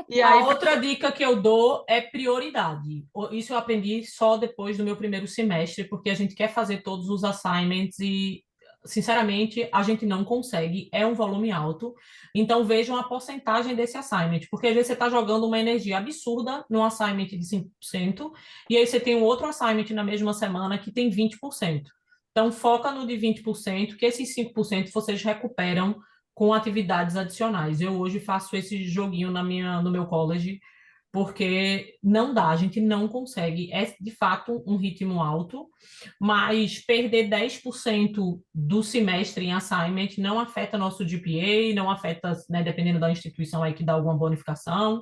E A aí, outra dica que eu dou é prioridade. Isso eu aprendi só depois do meu primeiro semestre, porque a gente quer fazer todos os assignments e, sinceramente, a gente não consegue. É um volume alto. Então, vejam a porcentagem desse assignment, porque às vezes você está jogando uma energia absurda num assignment de 5%, e aí você tem um outro assignment na mesma semana que tem 20%. Então, foca no de 20%, que esses 5% vocês recuperam com atividades adicionais. Eu hoje faço esse joguinho no meu college, porque não dá, a gente não consegue. É de fato um ritmo alto, mas perder 10% do semestre em assignment não afeta nosso GPA, não afeta, né, dependendo da instituição aí que dá alguma bonificação.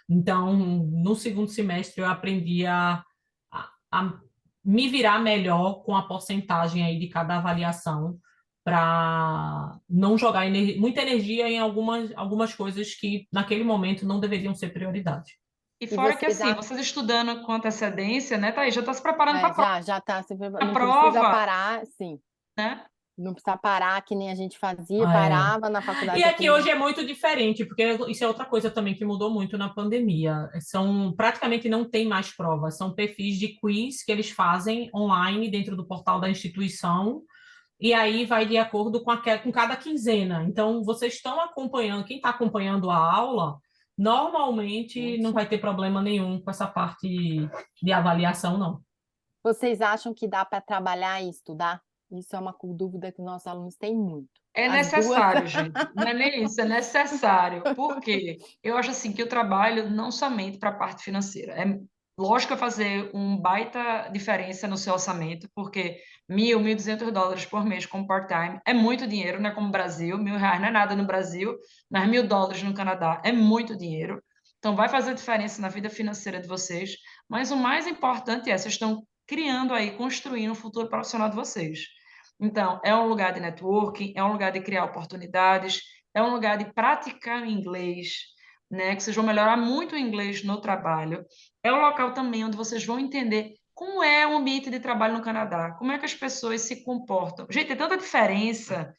Então, no segundo semestre, eu aprendi a me virar melhor com a porcentagem aí de cada avaliação para não jogar muita energia em algumas coisas que naquele momento não deveriam ser prioridade. e E fora que vocês assim, vocês estudando com antecedência, né, Thaís, já está se preparando para já tá, a não precisa prova, parar, sim. né? Não precisa parar que nem a gente fazia, É. parava na E faculdade aqui aquele. hoje é muito diferente, porque isso é outra coisa também que mudou muito na pandemia. Praticamente não tem mais provas, são perfis de quiz que eles fazem online dentro do portal da instituição, e aí vai de acordo com cada quinzena. Então, vocês estão acompanhando, quem está acompanhando a aula, normalmente não Gente. vai ter problema nenhum com essa parte de avaliação, não. Vocês acham que dá para trabalhar e estudar? Isso é uma dúvida que nossos alunos têm muito. É As duas. necessário, gente. Não é nem isso, é necessário. Por quê? Eu acho assim que eu trabalho não somente para a parte financeira. É lógico que vai fazer um baita diferença no seu orçamento, porque 1.200 dólares por mês como part-time é muito dinheiro, não é como o Brasil, R$ 1.000 não é nada no Brasil, mas US$ 1.000 no Canadá é muito dinheiro. Então vai fazer diferença na vida financeira de vocês, mas o mais importante é, vocês estão criando aí, construindo o futuro profissional de vocês. Então, é um lugar de networking, é um lugar de criar oportunidades, é um lugar de praticar inglês, né? Que vocês vão melhorar muito o inglês no trabalho. É um local também onde vocês vão entender como é o ambiente de trabalho no Canadá, como é que as pessoas se comportam. Gente, tem tanta diferença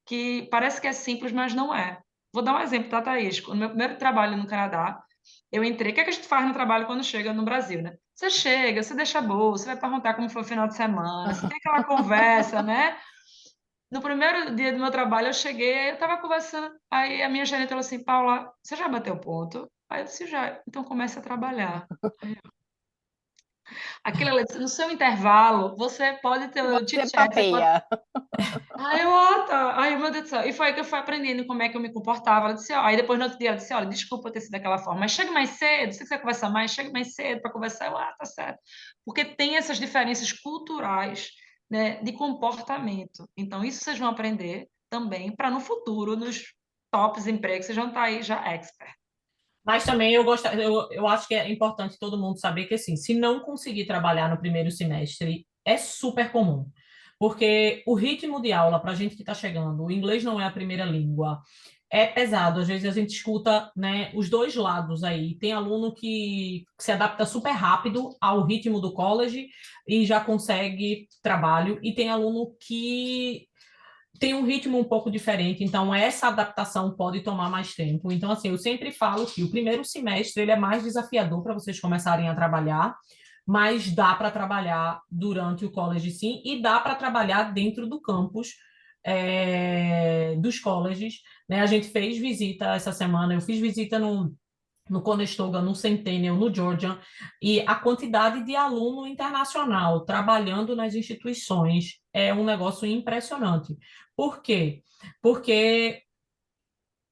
que parece que é simples, mas não é. Vou dar um exemplo, tá, Thaís? No meu primeiro trabalho no Canadá, eu entrei. O que é que a gente faz no trabalho quando chega no Brasil, né? Você chega, você deixa a bolsa, você vai perguntar como foi o final de semana, você tem aquela conversa, né? No primeiro dia do meu trabalho, eu cheguei, aí eu estava conversando, aí a minha gerente falou assim, Paula, você já bateu ponto? Aí eu disse, já, então comece a trabalhar. Aquilo ali, no seu intervalo, você pode ter o Você chit-chat, você pode... papeia. Aí tá. Aí, meu Deus do céu. E foi aí que eu fui aprendendo como é que eu me comportava. Ela disse, ó, aí depois no outro dia ela disse, olha, desculpa ter sido daquela forma, mas chegue mais cedo, se você quiser conversar mais, chegue mais cedo para conversar. Tá certo. Porque tem essas diferenças culturais, né, de comportamento. Então, isso vocês vão aprender também para no futuro, nos tops empregos, vocês vão estar aí já expert. Mas também eu acho que é importante todo mundo saber que, assim, se não conseguir trabalhar no primeiro semestre, é super comum. Porque o ritmo de aula, para a gente que está chegando, o inglês não é a primeira língua, é pesado. Às vezes a gente escuta, né, os dois lados aí. Tem aluno que se adapta super rápido ao ritmo do college e já consegue trabalho, e tem aluno que tem um ritmo um pouco diferente, então essa adaptação pode tomar mais tempo. Então, assim, eu sempre falo que o primeiro semestre ele é mais desafiador para vocês começarem a trabalhar, mas dá para trabalhar durante o college sim, e dá para trabalhar dentro do campus dos colleges, né? A gente fez visita essa semana, eu fiz visita no Conestoga, no Centennial, no Georgia, e a quantidade de aluno internacional trabalhando nas instituições é um negócio impressionante. Por quê? Porque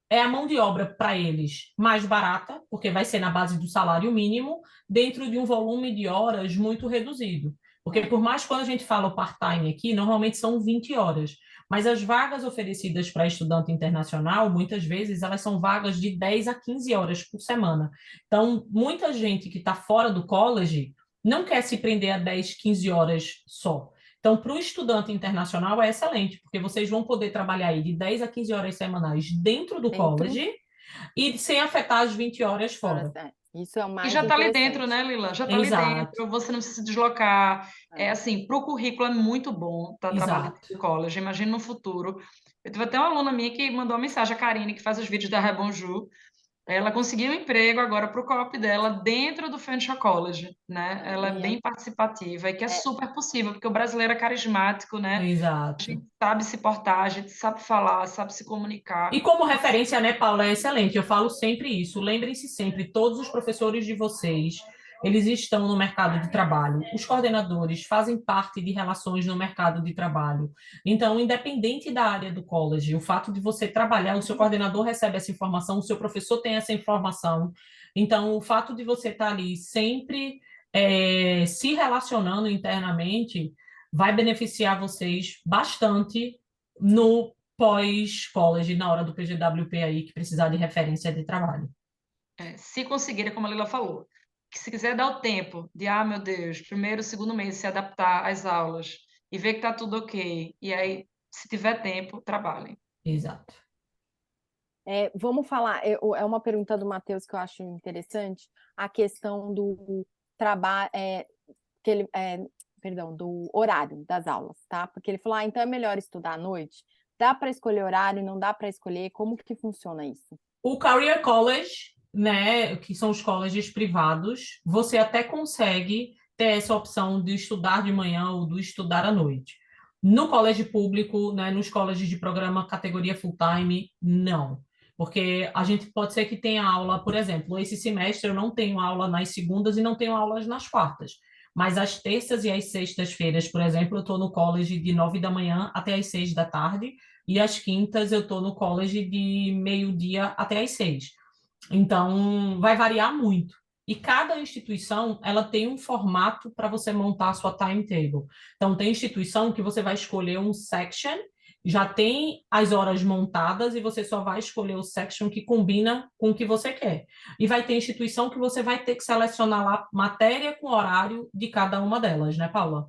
é a mão de obra para eles mais barata, porque vai ser na base do salário mínimo, dentro de um volume de horas muito reduzido. Porque por mais que quando a gente fala o part-time aqui, normalmente são 20 horas, mas as vagas oferecidas para estudante internacional, muitas vezes, elas são vagas de 10 a 15 horas por semana. Então, muita gente que está fora do college não quer se prender a 10, 15 horas só. Então, para o estudante internacional é excelente, porque vocês vão poder trabalhar aí de 10 a 15 horas semanais dentro do Dentro college e sem afetar as 20 horas horas, fora. isso é o E mais já está ali dentro, interessante. né, Lila? Já está ali Exato, dentro, você não precisa se deslocar. É É. assim, para o currículo é muito bom estar trabalhando exato. no college. Imagina no futuro. Eu tive até uma aluna minha que mandou uma mensagem, a Karine, que faz os vídeos da Rebonjour. Ela conseguiu um emprego agora para o co-op dela dentro do Fanshawe College, né? Ela é E bem participativa e que é é, super possível, porque o brasileiro é carismático, né? A Exato. gente sabe se portar, a gente sabe falar, sabe se E comunicar. como referência, né, Paula, é excelente. Eu falo sempre isso. Lembrem-se sempre, todos os professores de vocês, eles estão no mercado de trabalho. Os coordenadores fazem parte de relações no mercado de trabalho. Então, independente da área do college, o fato de você trabalhar, o seu coordenador recebe essa informação, o seu professor tem essa informação. Então, o fato de você estar ali sempre se relacionando internamente vai beneficiar vocês bastante no pós-college, na hora do PGWP aí, que precisar de referência de trabalho. Se conseguirem, como a Lila falou, que se quiser dar o tempo de, meu Deus, primeiro, segundo mês, se adaptar às aulas e ver que está tudo ok, e aí, se tiver tempo, trabalhem. Exato. Vamos falar, é uma pergunta do Matheus que eu acho interessante, a questão do trabalho, que ele, perdão, do horário das aulas, tá? Porque ele falou, então é melhor estudar à noite? Dá para escolher horário, não dá para escolher? Como que funciona isso? O Career College, né, que são os colleges privados, você até consegue ter essa opção de estudar de manhã ou de estudar à noite. No colégio público, né, nos colleges de programa categoria full-time, não. Porque a gente pode ser que tenha aula, por exemplo, esse semestre eu não tenho aula nas segundas e não tenho aulas nas quartas. Mas às terças e às sextas-feiras, por exemplo, eu estou no college de 9 da manhã até às 6 da tarde, e às quintas eu estou no college de meio-dia até às 6. Então, vai variar muito. E cada instituição, ela tem um formato para você montar a sua timetable. Então, tem instituição que você vai escolher um section, já tem as horas montadas e você só vai escolher o section que combina com o que você quer. E vai ter instituição que você vai ter que selecionar lá matéria com horário de cada uma delas, né, Paula?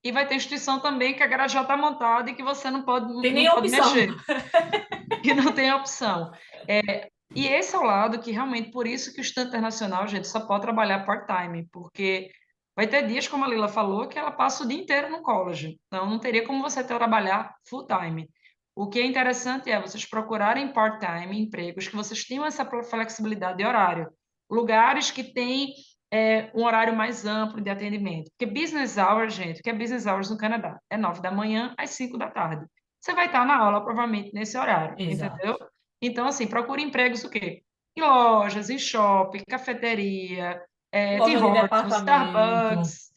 E vai ter instituição também que a grade já está montada e que você não pode, Tem não nem pode opção. mexer, que não tem opção. E esse é o lado que realmente, por isso que o estudante internacional, gente, só pode trabalhar part-time, porque vai ter dias, como a Lila falou, que ela passa o dia inteiro no college. Então, não teria como você trabalhar full-time. O que é interessante é vocês procurarem part-time, empregos que vocês tenham essa flexibilidade de horário. Lugares que têm um horário mais amplo de atendimento. Porque business hours, gente, o que é business hours no Canadá? É 9 da manhã às 5 da tarde. você vai estar na aula provavelmente nesse horário, Exato. entendeu? Então, assim, procure empregos o quê? Em lojas, em shopping, cafeteria, Tim Loja de Hortons, departamento. Starbucks,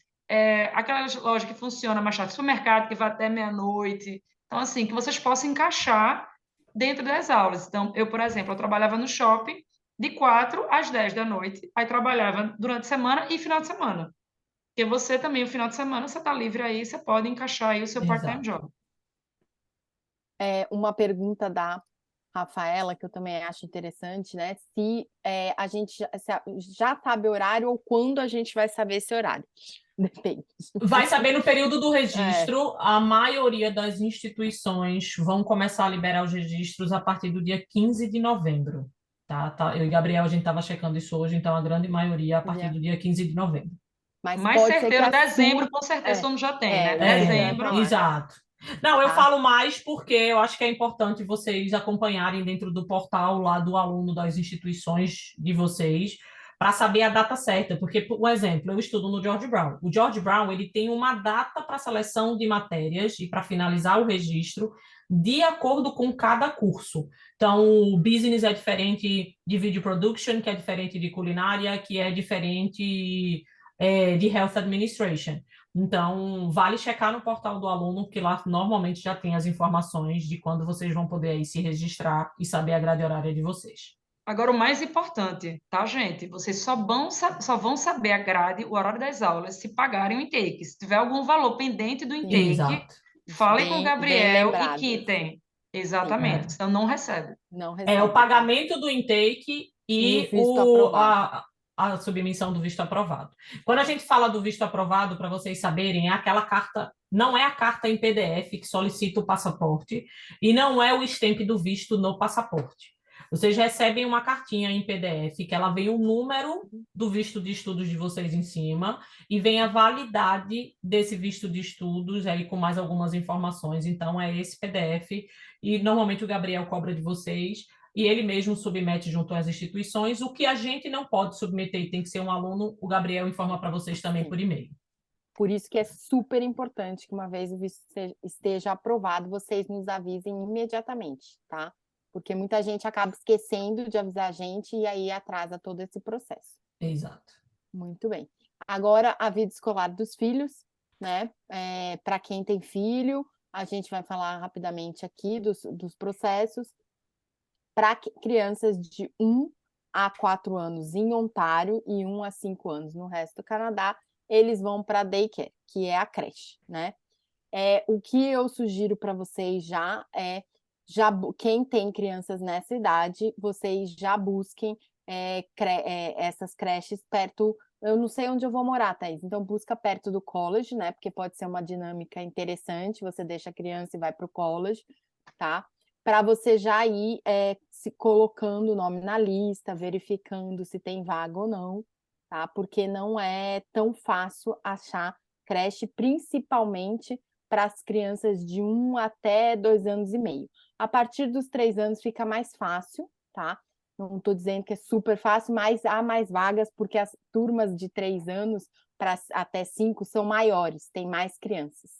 aquela loja que funciona mais tarde, supermercado que vai até meia-noite. Então, assim, que vocês possam encaixar dentro das aulas. Então, eu, por exemplo, eu trabalhava no shopping de 4 às 10 da noite, aí trabalhava durante a semana e final de semana. Porque você também, o final de semana, você está livre aí, você pode encaixar aí o seu part-time Exato. job. Uma pergunta da Rafaela, que eu também acho interessante, né? Se a gente já sabe o horário ou quando a gente vai saber esse horário. Depende. Vai saber no período do É, registro, a maioria das instituições vão começar a liberar os registros a partir do dia 15 de novembro. Tá? Eu e Gabriel, a gente estava checando isso hoje, então a grande maioria a partir do dia 15 de novembro. mas Mais pode ser que certeiro, a dezembro, sua. com certeza, É, todo mundo já tem, né? Dezembro já é Dezembro, provável, Exato. Não, eu tá? falo mais porque eu acho que é importante vocês acompanharem dentro do portal lá do aluno das instituições de vocês para saber a data certa, porque, por um exemplo, eu estudo no George Brown. O George Brown, ele tem uma data para seleção de matérias e para finalizar o registro de acordo com cada curso. Então, o business é diferente de video production, que é diferente de culinária, que é diferente de health administration. Então, vale checar no portal do aluno, que lá normalmente já tem as informações de quando vocês vão poder aí se registrar e saber a grade horária de vocês. Agora, o mais importante, tá, gente? Vocês só vão saber a grade, o horário das aulas, se pagarem o intake. Se tiver algum valor pendente do Sim, intake, Exato. isso falem com o bem Gabriel e lembrado. quitem. Sim, Exatamente, É. senão não recebe. não É o recebe, tá? pagamento do intake E o e visto aprovado. a submissão do visto aprovado. Quando a gente fala do visto aprovado, para vocês saberem, é aquela carta, não é a carta em PDF que solicita o passaporte e não é o stamp do visto no passaporte. Vocês recebem uma cartinha em PDF que ela vem o número do visto de estudos de vocês em cima e vem a validade desse visto de estudos aí com mais algumas informações. Então é esse PDF e normalmente o Gabriel cobra de vocês e ele mesmo submete junto às instituições. O que a gente não pode submeter e tem que ser um aluno, o Gabriel informa para vocês também Sim. por e-mail. Por isso que é super importante que uma vez o visto esteja aprovado, vocês nos avisem imediatamente, tá? Porque muita gente acaba esquecendo de avisar a gente e aí atrasa todo esse processo. Exato. Muito bem. Agora, a vida escolar dos filhos, né? Para quem tem filho, a gente vai falar rapidamente aqui dos processos. Para crianças de 1 a 4 anos em Ontário e 1 a 5 anos no resto do Canadá, eles vão para a daycare, que é a creche, né? O que eu sugiro para vocês quem tem crianças nessa idade, vocês já busquem essas creches perto. Eu não sei onde eu vou morar, Thaís, então busca perto do college, né? Porque pode ser uma dinâmica interessante. Você deixa a criança e vai para o college, tá? Para você já ir se colocando o nome na lista, verificando se tem vaga ou não, tá? Porque não é tão fácil achar creche, principalmente para as crianças de 1 até 2 anos e meio. A partir dos 3 anos fica mais fácil, tá? Não estou dizendo que é super fácil, mas há mais vagas, porque as turmas de 3 anos para até 5 são maiores, tem mais crianças,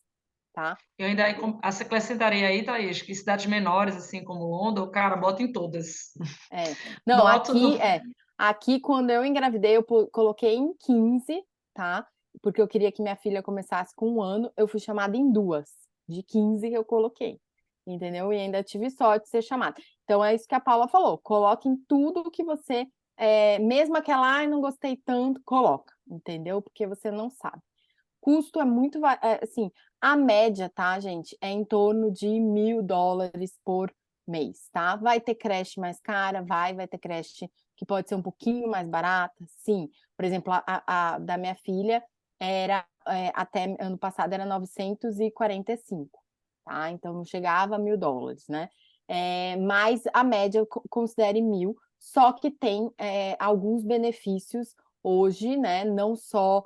tá? Eu ainda acrescentaria aí, Thaís, que cidades menores, assim como Londres, o cara bota em todas. Não, Boto no... aqui quando eu engravidei, eu coloquei em 15, tá? Porque eu queria que minha filha começasse com 1 ano, eu fui chamada em 2, de 15 que eu coloquei, entendeu? E ainda tive sorte de ser chamada. Então é isso que a Paula falou, coloque em tudo que você, mesmo aquela, ai, não gostei tanto, coloca, entendeu? Porque você não sabe. Custo é muito, assim, a média, tá, gente, é em torno de $1.000 por mês, tá? Vai ter creche mais cara, vai ter creche que pode ser um pouquinho mais barata, sim. Por exemplo, a da minha filha era, até ano passado, era 945, tá? Então não chegava a $1.000, né? Mas a média eu considere 1.000, só que tem alguns benefícios hoje, né? Não só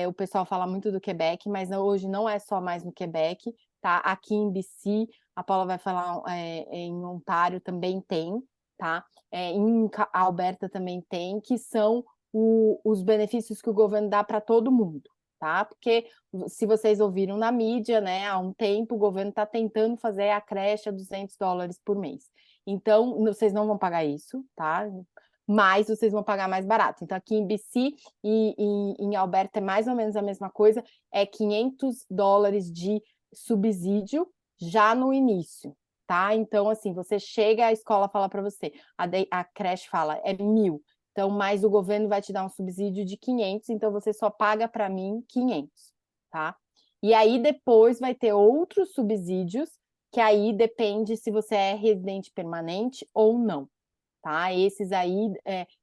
o pessoal fala muito do Quebec, mas hoje não é só mais no Quebec, tá? Aqui em BC, a Paula vai falar, em Ontário também tem, tá? Em Alberta também tem, que são os benefícios que o governo dá para todo mundo, tá? Porque se vocês ouviram na mídia, né, há um tempo o governo está tentando fazer a creche a $200 por mês. Então, vocês não vão pagar isso, tá? Mas vocês vão pagar mais barato. Então, aqui em BC e em Alberta é mais ou menos a mesma coisa, é $500 de subsídio já no início, tá? Então, assim, você chega, a escola fala para você, a creche fala, é 1.000. Então, mas o governo vai te dar um subsídio de 500, então você só paga para mim 500, tá? E aí depois vai ter outros subsídios, que aí depende se você é residente permanente ou não, tá? Esses aí,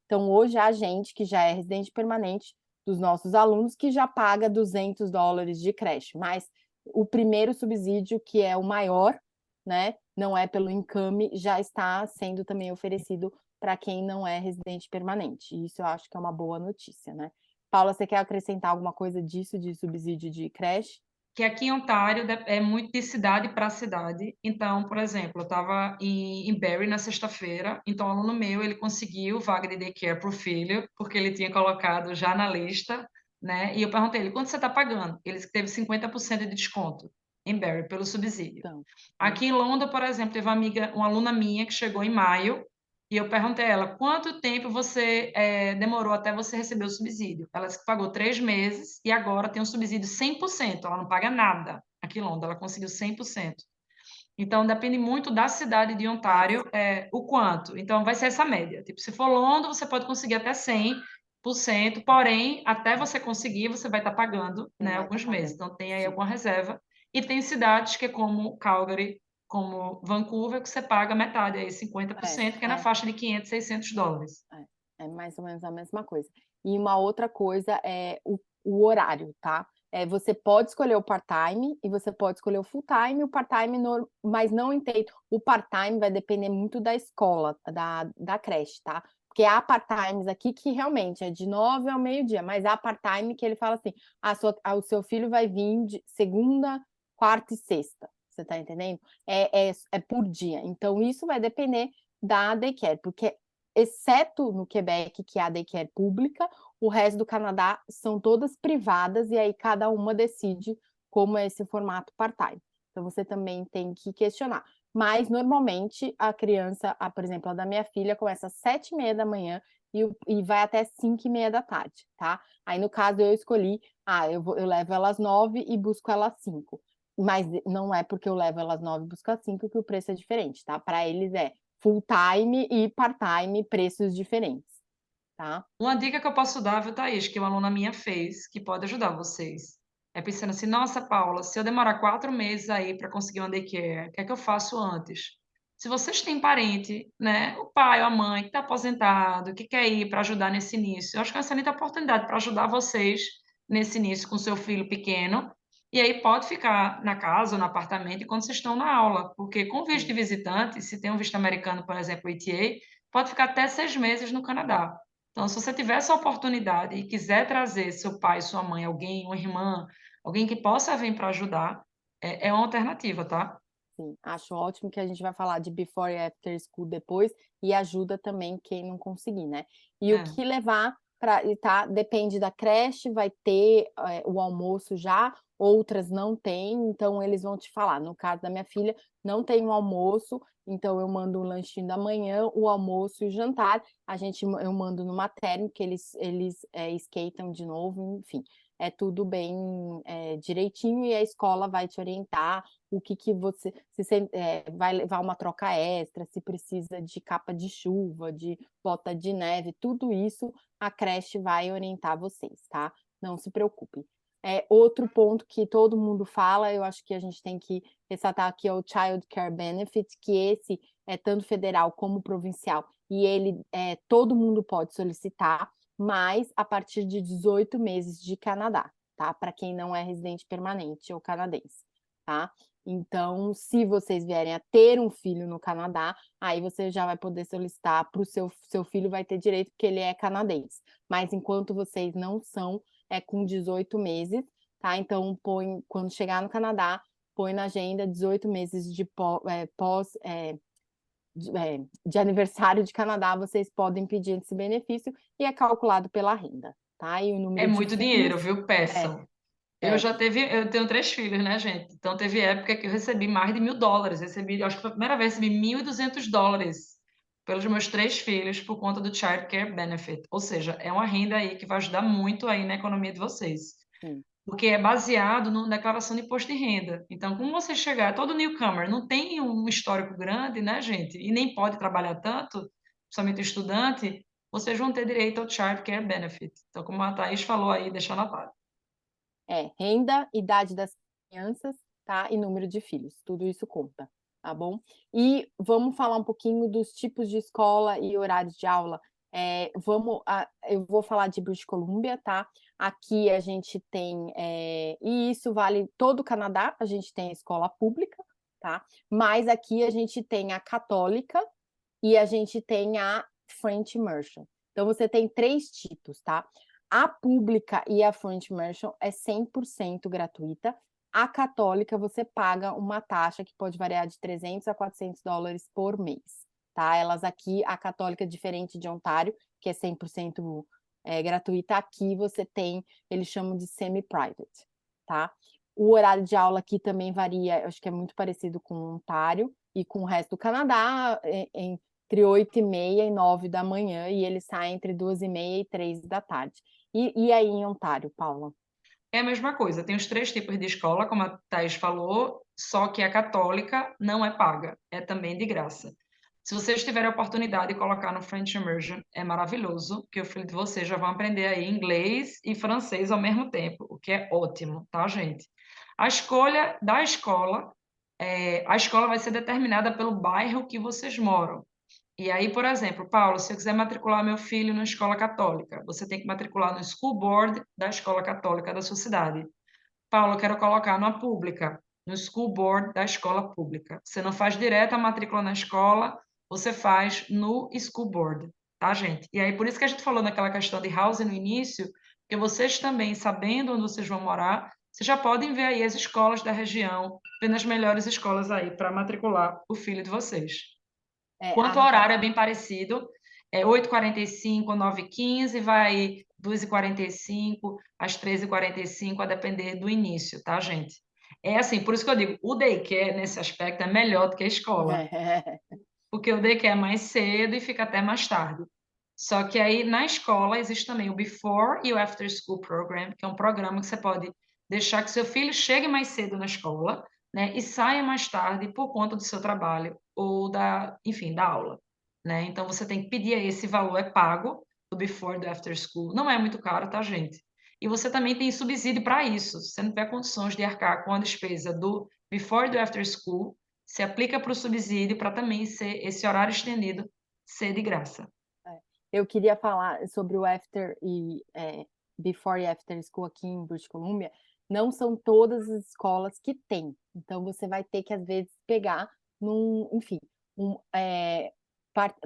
então hoje a gente que já é residente permanente dos nossos alunos que já paga $200 de creche, mas o primeiro subsídio, que é o maior, né, não é pelo Income, já está sendo também oferecido para quem não é residente permanente. Isso eu acho que é uma boa notícia, né? Paula, você quer acrescentar alguma coisa disso, de subsídio de creche? Que aqui em Ontário é muito de cidade para cidade. Então, por exemplo, eu estava em Barrie na sexta-feira, então um aluno meu, ele conseguiu vaga de daycare para o filho, porque ele tinha colocado já na lista, né? E eu perguntei ele, quanto você está pagando? Ele teve 50% de desconto em Barrie, pelo subsídio. Então, Aqui em Londres, por exemplo, teve uma aluna minha que chegou em maio, e eu perguntei a ela, quanto tempo você demorou até você receber o subsídio? Ela disse que pagou 3 meses e agora tem um subsídio 100%. Ela não paga nada aqui em Londres, ela conseguiu 100%. Então, depende muito da cidade de Ontário, o quanto. Então, vai ser essa média. Tipo, se for Londres, você pode conseguir até 100%, porém, até você conseguir, você vai estar pagando, né, alguns meses. Então, tem aí alguma reserva. E tem cidades que é como Calgary, como Vancouver, que você paga metade, aí 50%, que é na faixa de $500, $600. É mais ou menos a mesma coisa. E uma outra coisa é o horário, tá? Você pode escolher o part-time e você pode escolher o full-time, o part-time, mas não inteiro. O part-time vai depender muito da escola, da creche, tá? Porque há part-times aqui que realmente é de 9 ao meio-dia, mas há part-time que ele fala assim: o seu filho vai vir de segunda, quarta e sexta. Você tá entendendo? É por dia. Então, isso vai depender da daycare, porque exceto no Quebec, que é a daycare pública, o resto do Canadá são todas privadas e aí cada uma decide como é esse formato part-time. Então você também tem que questionar. Mas normalmente a criança, por exemplo, a da minha filha, começa às 7h30 da manhã e vai até 5h30 da tarde, tá? Aí no caso eu escolhi, eu levo elas 9 e busco elas 5. Mas não é porque eu levo elas 9 e busco às 5 que o preço é diferente, tá? Para eles é full-time e part-time, preços diferentes, tá? Uma dica que eu posso dar, viu, Thaís, que uma aluna minha fez, que pode ajudar vocês. É pensando assim, nossa, Paula, se eu demorar 4 meses aí para conseguir uma daycare, o que é que eu faço antes? Se vocês têm parente, né, o pai ou a mãe que está aposentado, que quer ir para ajudar nesse início, eu acho que é uma excelente oportunidade para ajudar vocês nesse início com seu filho pequeno. E aí pode ficar na casa ou no apartamento enquanto vocês estão na aula, porque com visto de visitante, se tem um visto americano, por exemplo, o ETA, pode ficar até 6 meses no Canadá. Então, se você tiver essa oportunidade e quiser trazer seu pai, sua mãe, alguém, uma irmã, alguém que possa vir para ajudar, é uma alternativa, tá? Sim, acho ótimo que a gente vai falar de before e after school depois e ajuda também quem não conseguir, né? E o É. que levar para, tá? Depende da creche, vai ter o almoço já, outras não tem, então eles vão te falar. No caso da minha filha, não tem um almoço, então eu mando o lanchinho da manhã, o almoço e o jantar. Eu mando no materno, que eles skatam de novo, enfim. É tudo bem direitinho e a escola vai te orientar o que você vai levar uma troca extra, se precisa de capa de chuva, de bota de neve, tudo isso a creche vai orientar vocês, tá? Não se preocupem. Outro ponto que todo mundo fala, eu acho que a gente tem que ressaltar aqui é o Child Care Benefit, que esse é tanto federal como provincial, e ele todo mundo pode solicitar, mas a partir de 18 meses de Canadá, tá? Para quem não é residente permanente ou canadense, tá? Então, se vocês vierem a ter um filho no Canadá, aí você já vai poder solicitar para o seu filho, vai ter direito, porque ele é canadense. Mas enquanto vocês não são, é com 18 meses, tá? Então, quando chegar no Canadá, põe na agenda 18 meses de aniversário de Canadá, vocês podem pedir esse benefício e é calculado pela renda, tá? E o É número de muito dinheiro, filhos viu? Peçam. Eu tenho 3 filhos, né, gente? Então teve época que eu recebi mais de US$ 1.000. Acho que foi a primeira vez que recebi US$ 1.200 pelos meus 3 filhos por conta do Child Care Benefit. Ou seja, é uma renda aí que vai ajudar muito aí na economia de vocês. Sim. Porque é baseado na declaração de imposto de renda. Então, como você chegar, todo newcomer não tem um histórico grande, né, gente? E nem pode trabalhar tanto, somente estudante, vocês vão ter direito ao Child Care Benefit. Então, como a Thaís falou aí, deixa anotado. Renda, idade das crianças, tá? E número de filhos, tudo isso conta, tá bom? E vamos falar um pouquinho dos tipos de escola e horários de aula. Eu vou falar de British Columbia, tá? Aqui a gente tem, e isso vale todo o Canadá, a gente tem escola pública, tá? Mas aqui a gente tem a católica e a gente tem a French Immersion. Então você tem 3 tipos, tá? A pública e a French Immersion é 100% gratuita. A católica você paga uma taxa que pode variar de $300 a $400 por mês, tá? Elas aqui, a católica é diferente de Ontário, que é 100% gratuita. Aqui você tem, eles chamam de semi-private, tá? O horário de aula aqui também varia, acho que é muito parecido com o Ontário e com o resto do Canadá, entre 8h30 e 9 da manhã, e eles saem entre 2h30 e 3 da tarde. E aí em Ontário, Paula? É a mesma coisa, tem os 3 tipos de escola, como a Thais falou, só que a católica não é paga, é também de graça. Se vocês tiverem a oportunidade de colocar no French Immersion, é maravilhoso, que o filho de vocês já vão aprender aí inglês e francês ao mesmo tempo, o que é ótimo, tá, gente? A escolha da escola, a escola vai ser determinada pelo bairro que vocês moram. E aí, por exemplo, Paulo, se eu quiser matricular meu filho na escola católica, você tem que matricular no school board da escola católica da sua cidade. Paulo, eu quero colocar numa pública, no school board da escola pública. Você não faz direto a matrícula na escola, você faz no school board, tá, gente? E aí, por isso que a gente falou naquela questão de housing no início, que vocês também, sabendo onde vocês vão morar, vocês já podem ver aí as escolas da região, vendo as melhores escolas aí para matricular o filho de vocês. A Quanto ao Rafa, horário é bem parecido, é 8h45, 9h15, vai 2h45 às 13h45, a depender do início, tá, gente? É assim, por isso que eu digo, o daycare, nesse aspecto, é melhor do que a escola, porque o daycare é mais cedo e fica até mais tarde. Só que aí, na escola, existe também o Before e o After School Program, que é um programa que você pode deixar que seu filho chegue mais cedo na escola, né, e saia mais tarde por conta do seu trabalho ou enfim, da aula, né? Então você tem que pedir aí, esse valor é pago do Before e do After School. Não é muito caro, tá, gente? E você também tem subsídio para isso. Se você não tiver condições de arcar com a despesa do Before e do After School, se aplica para o subsídio para também ser esse horário estendido ser de graça. eu queria falar sobre o Before e After School aqui em British Columbia. Não são todas as escolas que têm. Então, você vai ter que, às vezes, pegar enfim,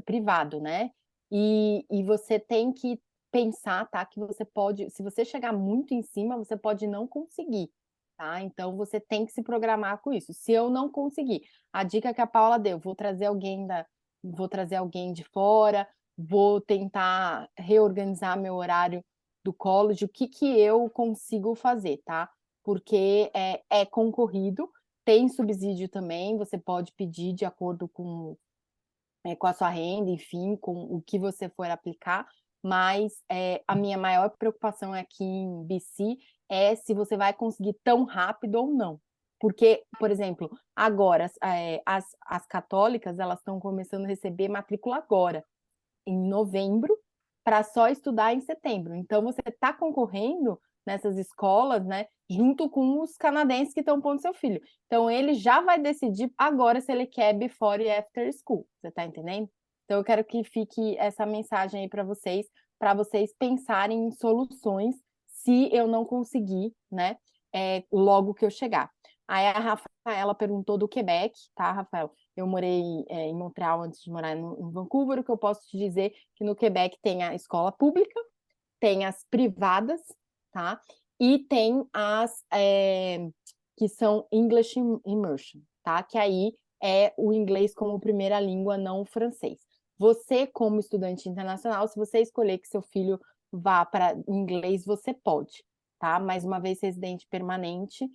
privado, né? E você tem que pensar, tá? Que você pode, se você chegar muito em cima, você pode não conseguir, tá? Então, você tem que se programar com isso. Se eu não conseguir, a dica que a Paula deu, vou trazer alguém de fora, vou tentar reorganizar meu horário do college, o que eu consigo fazer, tá? Porque é concorrido, tem subsídio também, você pode pedir de acordo com a sua renda, enfim, com o que você for aplicar, mas a minha maior preocupação aqui em BC é se você vai conseguir tão rápido ou não. Porque, por exemplo, agora, as católicas, elas estão começando a receber matrícula agora, em novembro, para só estudar em setembro. Então, você está concorrendo nessas escolas, né, junto com os canadenses que estão pondo seu filho. Então, ele já vai decidir agora se ele quer before e after school. Você está entendendo? Então, eu quero que fique essa mensagem aí para vocês pensarem em soluções se eu não conseguir, né, logo que eu chegar. Aí a Rafaela perguntou do Quebec, tá, Rafael? Eu morei em Montreal antes de morar em Vancouver. O que eu posso te dizer que no Quebec tem a escola pública, tem as privadas, tá? E tem as que são English Immersion, tá? Que aí é o inglês como primeira língua, não o francês. Você, como estudante internacional, se você escolher que seu filho vá para inglês, você pode. tá? Mas uma vez residente permanente,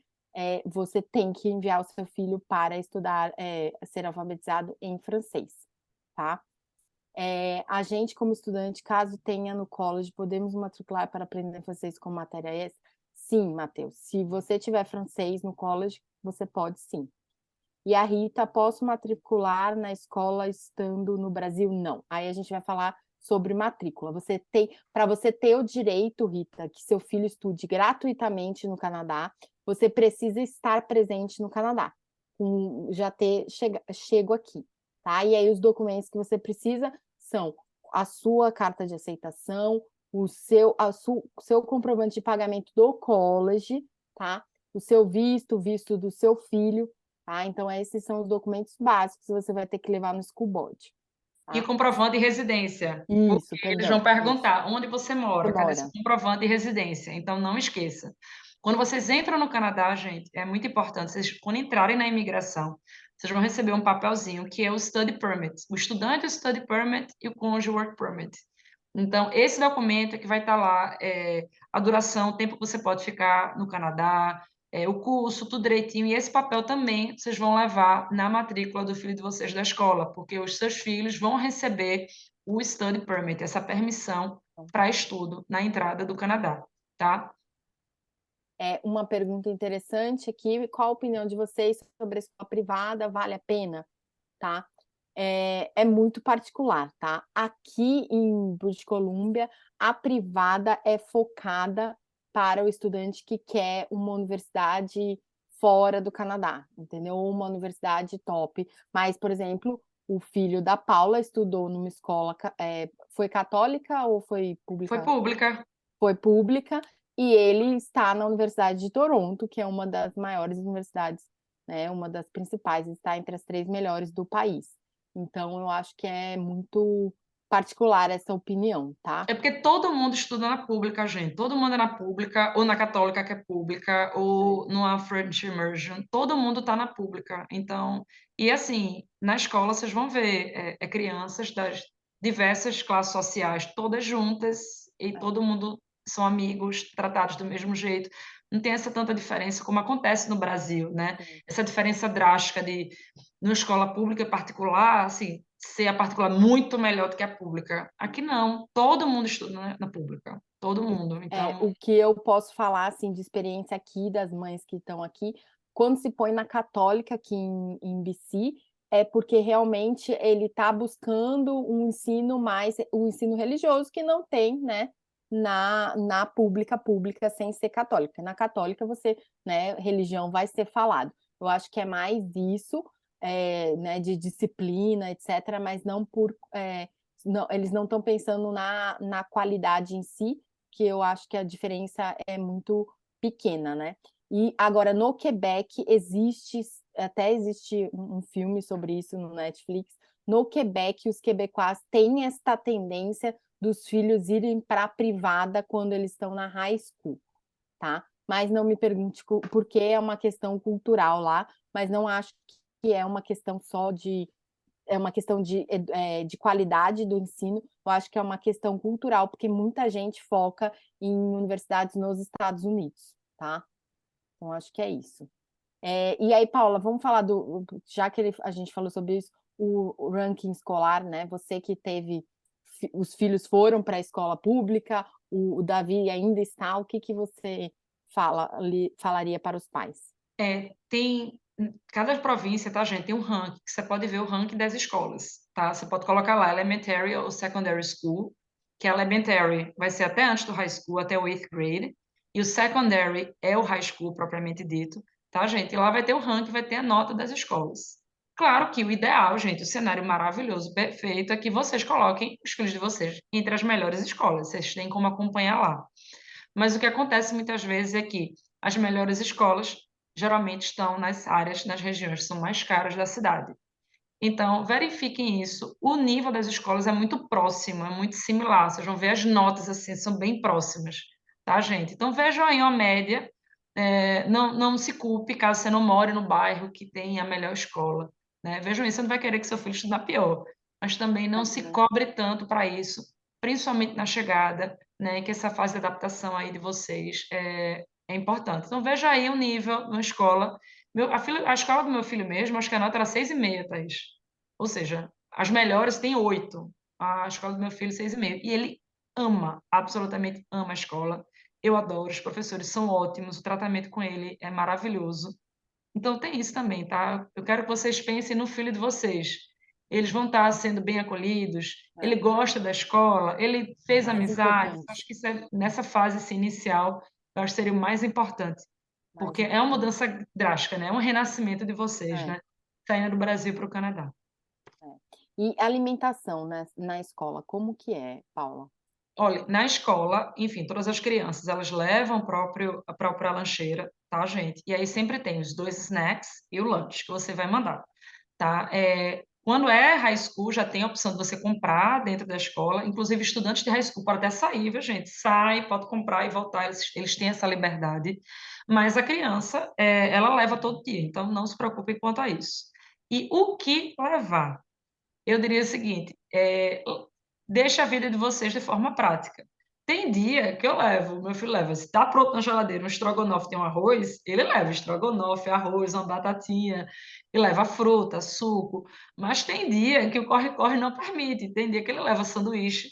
você tem que enviar o seu filho para estudar, ser alfabetizado em francês, tá? A gente, como estudante, caso tenha no college, podemos matricular para aprender francês como matéria extra? Sim, Matheus. Se você tiver francês no college, você pode sim. E a Rita, posso matricular na escola estando no Brasil? Não. Aí a gente vai falar sobre matrícula. Para você ter o direito, Rita, que seu filho estude gratuitamente no Canadá, você precisa estar presente no Canadá, já ter chego aqui, tá? E aí os documentos que você precisa são a sua carta de aceitação, o seu comprovante de pagamento do college, tá? O seu visto, o visto do seu filho, tá? Então, esses são os documentos básicos que você vai ter que levar no school board. E o Tá? comprovante de residência, Isso, porque eles vão perdão. Isso. perguntar onde você mora, Você cadê seu mora. comprovante de residência? Então, não esqueça. Quando vocês entram no Canadá, gente, é muito importante, vocês, quando entrarem na imigração, vocês vão receber um papelzinho que é o Study Permit. O estudante, o Study Permit e o cônjuge Work Permit. Então, esse documento é que vai estar lá, a duração, o tempo que você pode ficar no Canadá, o curso, tudo direitinho. E esse papel também vocês vão levar na matrícula do filho de vocês da escola, porque os seus filhos vão receber o Study Permit, essa permissão para estudo na entrada do Canadá, tá? Uma pergunta interessante aqui, qual a opinião de vocês sobre a escola privada, vale a pena? Tá? É muito particular, tá? Aqui em British Columbia, a privada é focada para o estudante que quer uma universidade fora do Canadá, entendeu? Uma universidade top. Mas, por exemplo, o filho da Paula estudou numa escola, foi católica ou foi Foi pública? pública. Foi pública, e ele está na Universidade de Toronto, que é uma das maiores universidades, né? Uma das principais, está entre as 3 melhores do país. Então, eu acho que é muito particular essa opinião, tá? É porque todo mundo estuda na pública, gente. Todo mundo é na pública, ou na católica, que é pública, ou numa French Immersion. Todo mundo está na pública. Então, e assim, na escola vocês vão ver crianças das diversas classes sociais, todas juntas, e todo mundo são amigos, tratados do mesmo jeito. Não tem essa tanta diferença como acontece no Brasil, né? Essa diferença drástica de, numa escola pública e particular, assim, ser a particular muito melhor do que a pública. Aqui não, todo mundo estuda na pública, todo mundo. Então, O que eu posso falar, assim, de experiência aqui, das mães que estão aqui, quando se põe na católica aqui em BC, é porque realmente ele está buscando um ensino mais, o ensino religioso que não tem, né, na pública sem ser católica. Na católica você, né, religião vai ser falado. Eu acho que é mais isso, né, de disciplina, etc., mas não por... não, eles não estão pensando na qualidade em si, que eu acho que a diferença é muito pequena, né? E agora, no Quebec, até existe um filme sobre isso no Netflix. No Quebec, os quebecois têm esta tendência dos filhos irem para a privada quando eles estão na high school, tá? Mas não me pergunte por que, é uma questão cultural lá, mas não acho que é uma questão só é uma questão de qualidade do ensino, eu acho que é uma questão cultural, porque muita gente foca em universidades nos Estados Unidos, tá? Então, acho que é isso. E aí, Paula, vamos falar já que a gente falou sobre isso, o ranking escolar, né? Você que teve, os filhos foram para a escola pública, o Davi ainda está, o que você falaria para os pais? tem cada província, tá, gente, tem um ranking, que você pode ver o ranking das escolas, tá? Você pode colocar lá elementary ou secondary school, que a elementary vai ser até antes do high school, até o 8th grade, e o secondary é o high school propriamente dito, tá, gente? E lá vai ter o ranking, vai ter a nota das escolas. Claro que o ideal, gente, o cenário maravilhoso, perfeito, é que vocês coloquem os filhos de vocês entre as melhores escolas, vocês têm como acompanhar lá. Mas o que acontece muitas vezes é que as melhores escolas geralmente estão nas áreas, nas regiões que são mais caras da cidade. Então, verifiquem isso. O nível das escolas é muito próximo, é muito similar. Vocês vão ver as notas assim, são bem próximas, tá, gente? Então, vejam aí uma média. Não se culpe caso você não more no bairro que tem a melhor escola, né? Vejam isso, você não vai querer que seu filho estude na pior, mas também não se cobre tanto para isso, principalmente na chegada, né, que essa fase de adaptação aí de vocês é importante. Então, veja aí o nível na escola. A escola do meu filho mesmo, acho que a nota era 6,5, Thaís. Ou seja, as melhores têm 8. A escola do meu filho, 6,5. E ele ama, absolutamente ama a escola. Eu adoro, os professores são ótimos, o tratamento com ele é maravilhoso. Então, tem isso também, tá? Eu quero que vocês pensem no filho de vocês. Eles vão estar sendo bem acolhidos, ele É, gosta da escola, ele fez mais amizades. importante, Acho que nessa fase assim, inicial, eu acho que seria o mais importante, mais porque é uma importante. mudança drástica, né? É um renascimento de vocês, É, né? Saindo do Brasil para o Canadá. é. E alimentação, né, na escola, como que é, Paula? Olha, na escola, enfim, todas as crianças, elas levam a própria lancheira, tá, gente? E aí sempre tem os 2 snacks e o lanche que você vai mandar. Tá? Quando é high school, já tem a opção de você comprar dentro da escola, inclusive estudantes de high school podem até sair, viu, gente? Sai, pode comprar e voltar, eles têm essa liberdade, mas a criança, ela leva todo dia, então não se preocupe quanto a isso. E o que levar? Eu diria o seguinte, deixa a vida de vocês de forma prática. Tem dia que eu levo, meu filho leva, se está pronto na geladeira um estrogonofe tem um arroz, ele leva estrogonofe, arroz, uma batatinha, e leva fruta, suco, mas tem dia que o corre-corre não permite, tem dia que ele leva sanduíche,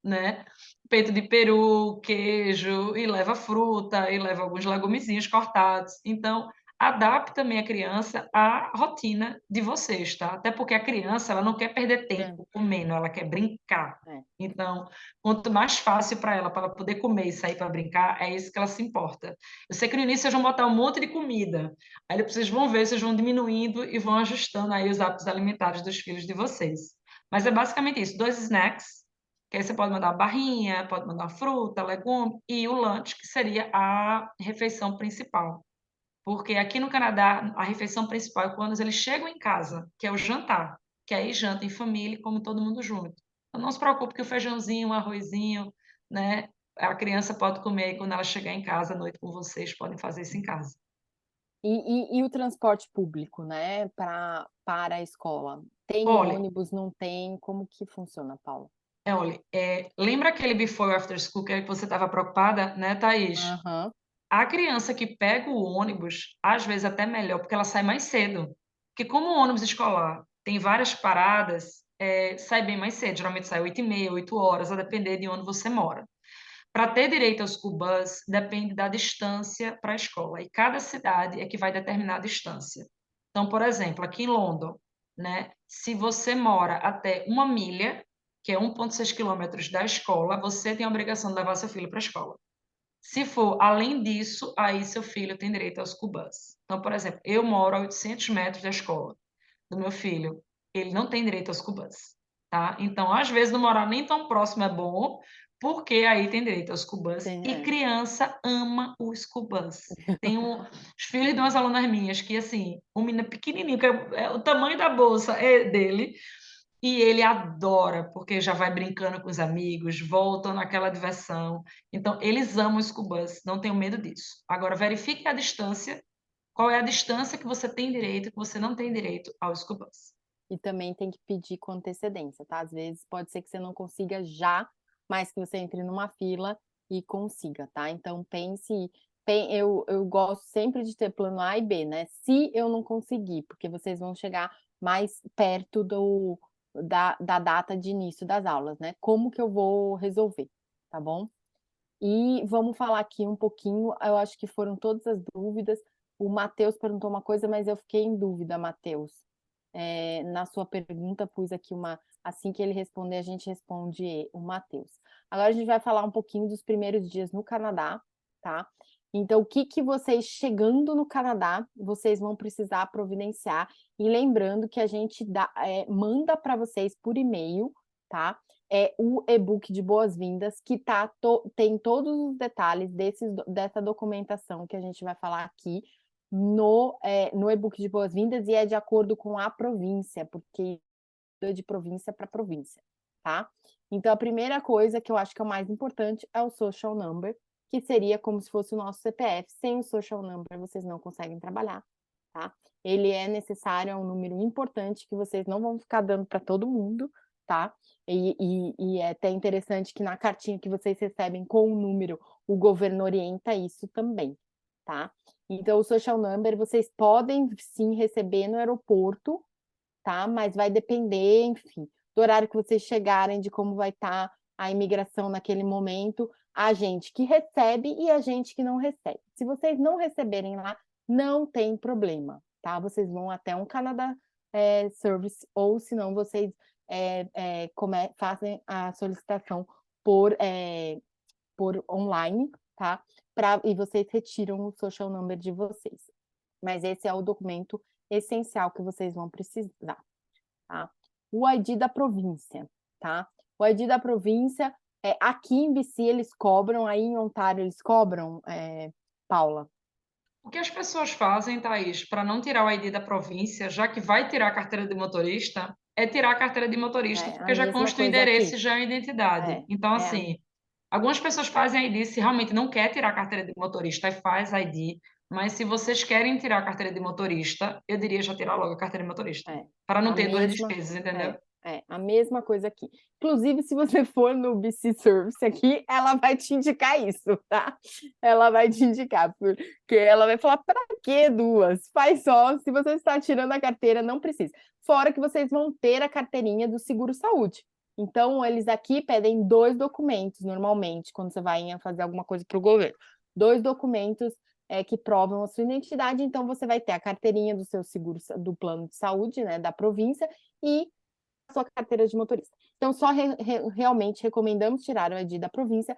né? Peito de peru, queijo, e leva fruta, e leva alguns legumezinhos cortados. Então, adapte também a criança à rotina de vocês, tá? Até porque a criança, ela não quer perder É, tempo comendo, ela quer brincar. é. Então, quanto mais fácil para ela poder comer e sair para brincar, é isso que ela se importa. Eu sei que no início vocês vão botar um monte de comida, aí depois vocês vão ver, vocês vão diminuindo e vão ajustando aí os hábitos alimentares dos filhos de vocês. Mas é basicamente isso, 2 snacks, que aí você pode mandar uma barrinha, pode mandar fruta, legume, e o lanche, que seria a refeição principal. Porque aqui no Canadá, a refeição principal é quando eles chegam em casa, que é o jantar, que aí janta em família e come todo mundo junto. Então não se preocupe que o feijãozinho, o arrozinho, né, a criança pode comer aí quando ela chegar em casa à noite com vocês, podem fazer isso em casa. E o transporte público, né, para a escola? Tem Olha, ônibus, não tem? Como que funciona, Paula? olha, lembra aquele before after school que você estava preocupada, né, Thaís? Aham, A criança que pega o ônibus, às vezes até melhor, porque ela sai mais cedo. Porque como o ônibus escolar tem várias paradas, sai bem mais cedo. Geralmente sai 8h30, 8 horas, a depender de onde você mora. Para ter direito aos school bus, depende da distância para a escola. E cada cidade é que vai determinar a distância. Então, por exemplo, aqui em London, né, se você mora até 1 milha, que é 1,6 quilômetros da escola, você tem a obrigação de levar seu filho para a escola. Se for além disso, aí seu filho tem direito aos cubans. Então, por exemplo, eu moro a 800 metros da escola do meu filho, ele não tem direito aos cubans, tá? Então, às vezes, não morar nem tão próximo é bom, porque aí tem direito aos cubans. tem, E é. criança ama os cubans. Tem os filhos de umas alunas minhas que, assim, um menino pequenininho, que é o tamanho da bolsa é dele, e ele adora, porque já vai brincando com os amigos, voltam naquela diversão. Então, eles amam os cubans, não tenho medo disso. Agora, verifique a distância, qual é a distância que você tem direito e que você não tem direito aos cubans. E também tem que pedir com antecedência, tá? Às vezes pode ser que você não consiga já, mas que você entre numa fila e consiga, tá? Então pense, eu gosto sempre de ter plano A e B, né? Se eu não conseguir, porque vocês vão chegar mais perto da data de início das aulas, né? Como que eu vou resolver, tá bom? E vamos falar aqui um pouquinho, eu acho que foram todas as dúvidas. O Matheus perguntou uma coisa, mas eu fiquei em dúvida, Matheus. Na sua pergunta, pus aqui uma. Assim que ele responder, a gente responde o Matheus. Agora a gente vai falar um pouquinho dos primeiros dias no Canadá, tá? Então, o que que vocês chegando no Canadá, vocês vão precisar providenciar. E lembrando que a gente manda para vocês por e-mail, tá? O e-book de boas-vindas, que tem todos os detalhes dessa documentação que a gente vai falar aqui no e-book de boas-vindas, e é de acordo com a província, porque é de província para província, tá? Então, a primeira coisa que eu acho que é o mais importante é o social number, que seria como se fosse o nosso CPF. Sem o social number, vocês não conseguem trabalhar, tá? Ele é necessário, é um número importante que vocês não vão ficar dando para todo mundo, tá? E é até interessante que na cartinha que vocês recebem com o número, o governo orienta isso também, tá? Então, o social number vocês podem sim receber no aeroporto, tá? Mas vai depender, enfim, do horário que vocês chegarem, de como vai estar a imigração naquele momento, a gente que recebe e a gente que não recebe. Se vocês não receberem lá, não tem problema, tá? Vocês vão até um Canada Service, ou se não, vocês fazem a solicitação por online, tá? E vocês retiram o social number de vocês. Mas esse é o documento essencial que vocês vão precisar, tá? O ID da província, tá? O ID da província, aqui em BC eles cobram, aí em Ontário eles cobram, Paula? O que as pessoas fazem, Thaís, para não tirar o ID da província, já que vai tirar a carteira de motorista, é tirar a carteira de motorista, A porque já mesma consta o coisa endereço e aqui. já é a identidade. Então, É, assim, algumas pessoas fazem ID se realmente não quer tirar a carteira de motorista, aí faz ID. Mas se vocês querem tirar a carteira de motorista, eu diria já tirar logo a carteira de motorista, para não a ter duas mesma, despesas, entendeu? a mesma coisa aqui. Inclusive, se você for no BC Service aqui, ela vai te indicar isso, tá? Ela vai te indicar, porque ela vai falar, para que duas? Faz só, se você está tirando a carteira, não precisa. Fora que vocês vão ter a carteirinha do seguro-saúde. Então, eles aqui pedem 2 documentos, normalmente, quando você vai fazer alguma coisa para o governo. 2 documentos que provam a sua identidade, então você vai ter a carteirinha do seu seguro, do plano de saúde, né, da província, e a sua carteira de motorista. Então, só realmente recomendamos tirar o ID da província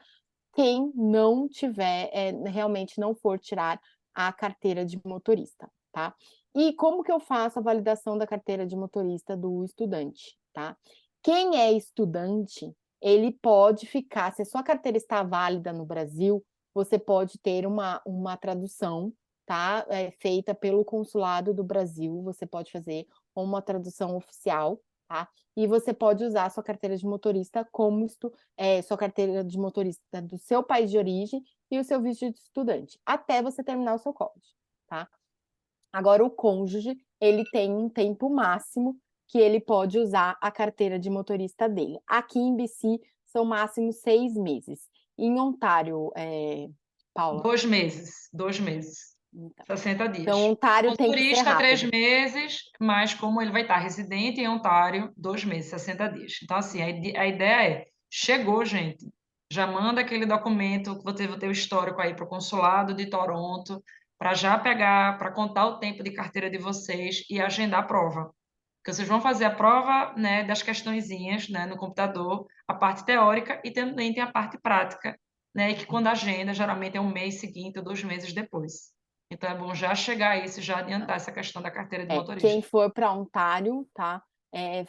quem não tiver, realmente não for tirar a carteira de motorista, tá? E como que eu faço a validação da carteira de motorista do estudante, tá? Quem é estudante, ele pode ficar, se a sua carteira está válida no Brasil, você pode ter uma tradução, tá? Feita pelo consulado do Brasil, você pode fazer uma tradução oficial, tá? E você pode usar a sua carteira de motorista como sua carteira de motorista do seu país de origem e o seu visto de estudante, até você terminar o seu college, tá? Agora, o cônjuge, ele tem um tempo máximo que ele pode usar a carteira de motorista dele. Aqui em BC, são máximo 6 meses. Em Ontário, Paula? 2 meses, 2 meses. Então, 60 então, dias. Ontário O tem que ser turista, 3 rápido. meses, mas como ele vai estar residente em Ontário, 2 meses, 60 dias. Então, assim, a ideia é, chegou, gente, já manda aquele documento que você vai ter o histórico aí para o consulado de Toronto, para já pegar, para contar o tempo de carteira de vocês e agendar a prova. Porque vocês vão fazer a prova, né, das questõezinhas, né, no computador, a parte teórica e também tem a parte prática, né, e que quando agenda, geralmente é um mês seguinte ou 2 meses depois. Então é bom já chegar a isso, já adiantar essa questão da carteira de Quem motorista. for para Ontário, tá?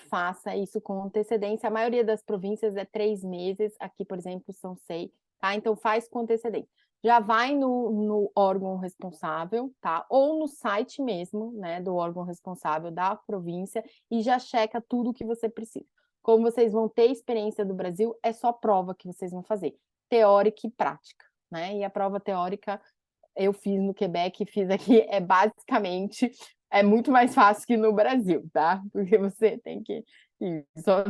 Faça isso com antecedência. A maioria das províncias é 3 meses, aqui, por exemplo, são 6, tá? Então faz com antecedência. Já vai no órgão responsável, tá? Ou no site mesmo, né, do órgão responsável da província e já checa tudo o que você precisa. Como vocês vão ter experiência do Brasil, é só prova que vocês vão fazer, teórica e prática, né? E a prova teórica eu fiz no Quebec, fiz aqui, basicamente muito mais fácil que no Brasil, tá? Porque você tem que só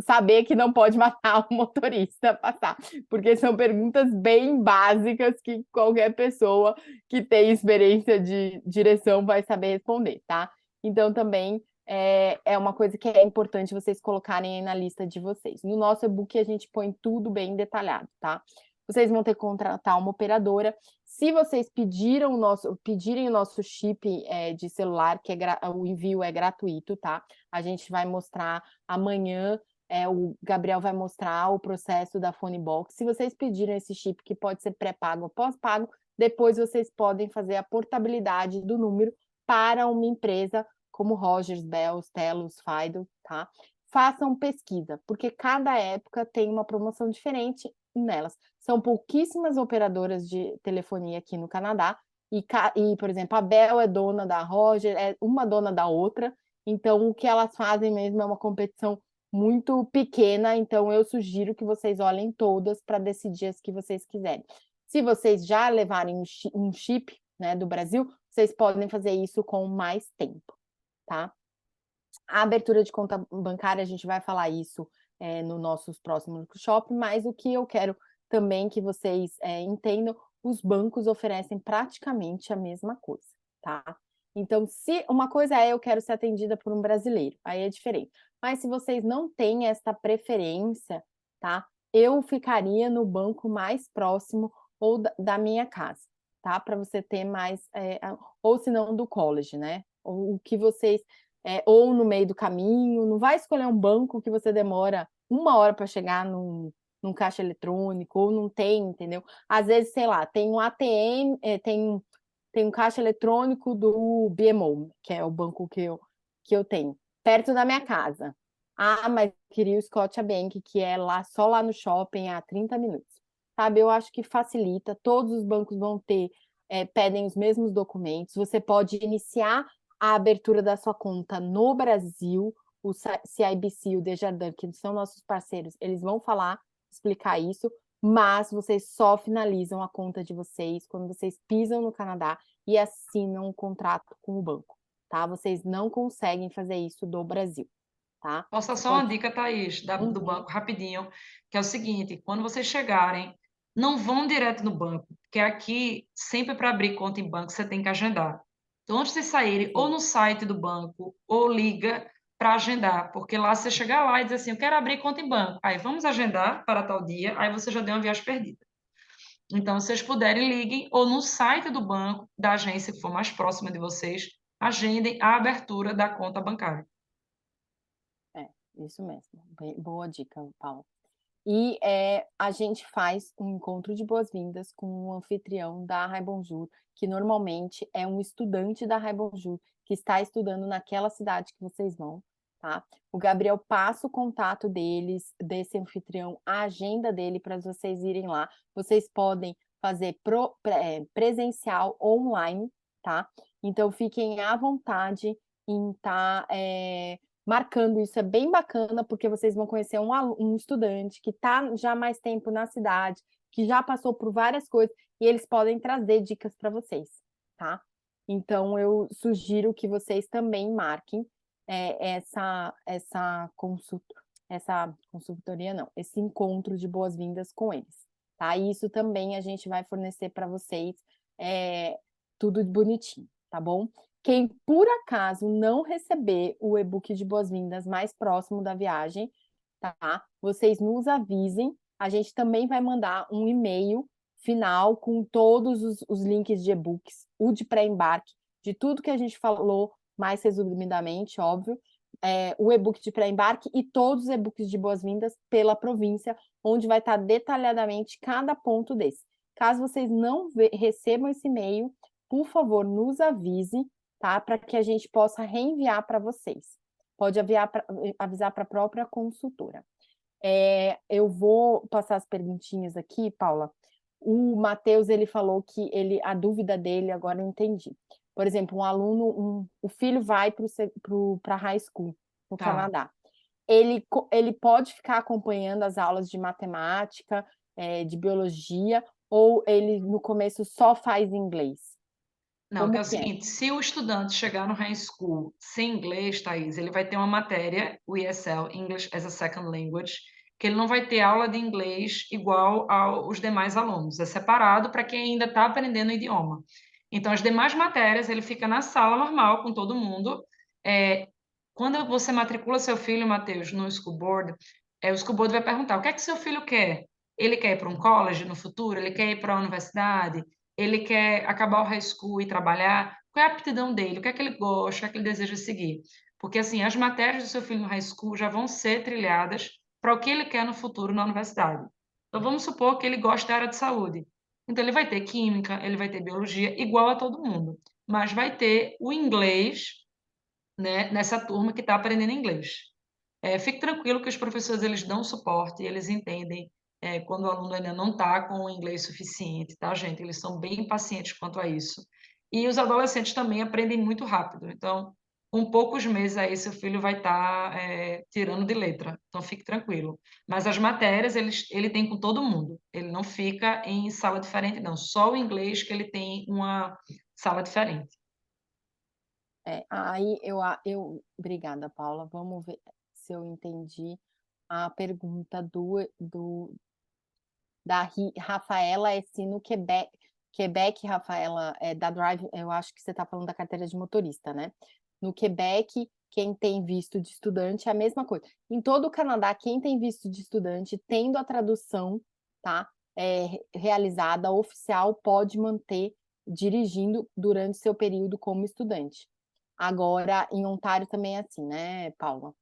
saber que não pode matar o motorista passar, porque são perguntas bem básicas que qualquer pessoa que tem experiência de direção vai saber responder, tá? Então também é uma coisa que é importante vocês colocarem aí na lista de vocês. No nosso e-book a gente põe tudo bem detalhado, tá? Vocês vão ter que contratar uma operadora. Se vocês pedirem o nosso chip de celular, que o envio é gratuito, tá? A gente vai mostrar amanhã, o Gabriel vai mostrar o processo da Phonebox. Se vocês pedirem esse chip, que pode ser pré-pago ou pós-pago, depois vocês podem fazer a portabilidade do número para uma empresa como Rogers, Bells, Telus, Fido, tá? Façam pesquisa, porque cada época tem uma promoção diferente nelas. São pouquíssimas operadoras de telefonia aqui no Canadá, e, por exemplo, a Bell é dona da Rogers, é uma dona da outra, então o que elas fazem mesmo é uma competição muito pequena, então eu sugiro que vocês olhem todas para decidir as que vocês quiserem. Se vocês já levarem um chip, né, do Brasil, vocês podem fazer isso com mais tempo, tá? A abertura de conta bancária, a gente vai falar isso no nossos próximos workshop, mas o que eu quero também que vocês entendam, os bancos oferecem praticamente a mesma coisa, tá? Então, se uma coisa é eu quero ser atendida por um brasileiro, aí é diferente. Mas se vocês não têm essa preferência, tá? Eu ficaria no banco mais próximo ou da minha casa, tá? Para você ter mais, ou se não do college, né? Ou o que vocês ou no meio do caminho, não vai escolher um banco que você demora 1 hora para chegar num caixa eletrônico, ou não tem, entendeu? Às vezes, sei lá, tem um ATM, tem um caixa eletrônico do BMO, que é o banco que eu tenho, perto da minha casa. Ah, mas queria o Scotiabank, que é lá só lá no shopping a 30 minutos. Sabe, eu acho que facilita, todos os bancos vão ter, pedem os mesmos documentos, você pode iniciar a abertura da sua conta no Brasil, o CIBC e o Desjardins, que são nossos parceiros, eles vão explicar isso, mas vocês só finalizam a conta de vocês quando vocês pisam no Canadá e assinam um contrato com o banco, tá? Vocês não conseguem fazer isso do Brasil, tá? Posso dar Você só uma pode... dica, Thaís, do Uhum. banco, rapidinho, que é o seguinte: quando vocês chegarem, não vão direto no banco, porque aqui, sempre para abrir conta em banco, você tem que agendar. Então, antes de saírem, ou Sim. no site do banco, ou liga para agendar, porque lá você chegar lá e diz assim, eu quero abrir conta em banco. Aí, vamos agendar para tal dia, aí você já deu uma viagem perdida. Então, se vocês puderem, liguem, ou no site do banco, da agência que for mais próxima de vocês, agendem a abertura da conta bancária. É, isso mesmo. Boa dica, Paulo. E a gente faz um encontro de boas-vindas com o anfitrião da Rai Bonjour, que normalmente é um estudante da Rai Bonjour, que está estudando naquela cidade que vocês vão, tá? O Gabriel passa o contato desse anfitrião, a agenda dele para vocês irem lá. Vocês podem fazer presencial ou online, tá? Então fiquem à vontade em estar marcando isso. É bem bacana, porque vocês vão conhecer um estudante que está já há mais tempo na cidade, que já passou por várias coisas, e eles podem trazer dicas para vocês, tá? Então, eu sugiro que vocês também marquem essa consultoria, não, esse encontro de boas-vindas com eles, tá? E isso também a gente vai fornecer para vocês tudo bonitinho, tá bom? Quem por acaso não receber o e-book de boas-vindas mais próximo da viagem, tá? Vocês nos avisem. A gente também vai mandar um e-mail final com todos os links de e-books, o de pré-embarque, de tudo que a gente falou, mais resumidamente, óbvio, o e-book de pré-embarque e todos os e-books de boas-vindas pela província, onde vai estar detalhadamente cada ponto desse. Caso vocês não recebam esse e-mail, por favor, nos avise, tá? Para que a gente possa reenviar para vocês. Pode avisar para a própria consultora. Eu vou passar as perguntinhas aqui, Paula. O Matheus, ele falou que a dúvida dele, agora eu entendi. Por exemplo, um aluno, o filho vai para a high school no Tá. Canadá. Ele pode ficar acompanhando as aulas de matemática, de biologia, ou ele no começo só faz inglês? Não, que é Como o que é? seguinte, se o estudante chegar no high school sem inglês, Thaís, ele vai ter uma matéria, o ESL, English as a Second Language, que ele não vai ter aula de inglês igual aos demais alunos. É separado para quem ainda está aprendendo o idioma. Então, as demais matérias, ele fica na sala normal com todo mundo. Quando você matricula seu filho, Matheus, no school board, o school board vai perguntar, o que é que seu filho quer? Ele quer ir para um college no futuro? Ele quer ir para a universidade? Ele quer acabar o high school e trabalhar? Qual é a aptidão dele? O que é que ele gosta? O que é que ele deseja seguir? Porque, assim, as matérias do seu filho no high school já vão ser trilhadas para o que ele quer no futuro na universidade. Então, vamos supor que ele gosta da área de saúde. Então, ele vai ter química, ele vai ter biologia, igual a todo mundo. Mas vai ter o inglês, né, nessa turma que está aprendendo inglês. Fique tranquilo que os professores eles dão suporte, eles entendem quando o aluno ainda não está com o inglês suficiente, tá, gente? Eles são bem pacientes quanto a isso. E os adolescentes também aprendem muito rápido. Então, com poucos meses aí, seu filho vai estar tirando de letra. Então, fique tranquilo. Mas as matérias ele tem com todo mundo. Ele não fica em sala diferente, não. Só o inglês que ele tem uma sala diferente. Aí obrigada, Paula. Vamos ver se eu entendi a pergunta da Rafaela, se no Quebec, Rafaela, da Drive, eu acho que você está falando da carteira de motorista, né? No Quebec, quem tem visto de estudante é a mesma coisa. Em todo o Canadá, quem tem visto de estudante, tendo a tradução, tá, realizada, oficial, pode manter dirigindo durante seu período como estudante. Agora, em Ontário também é assim, né, Paula?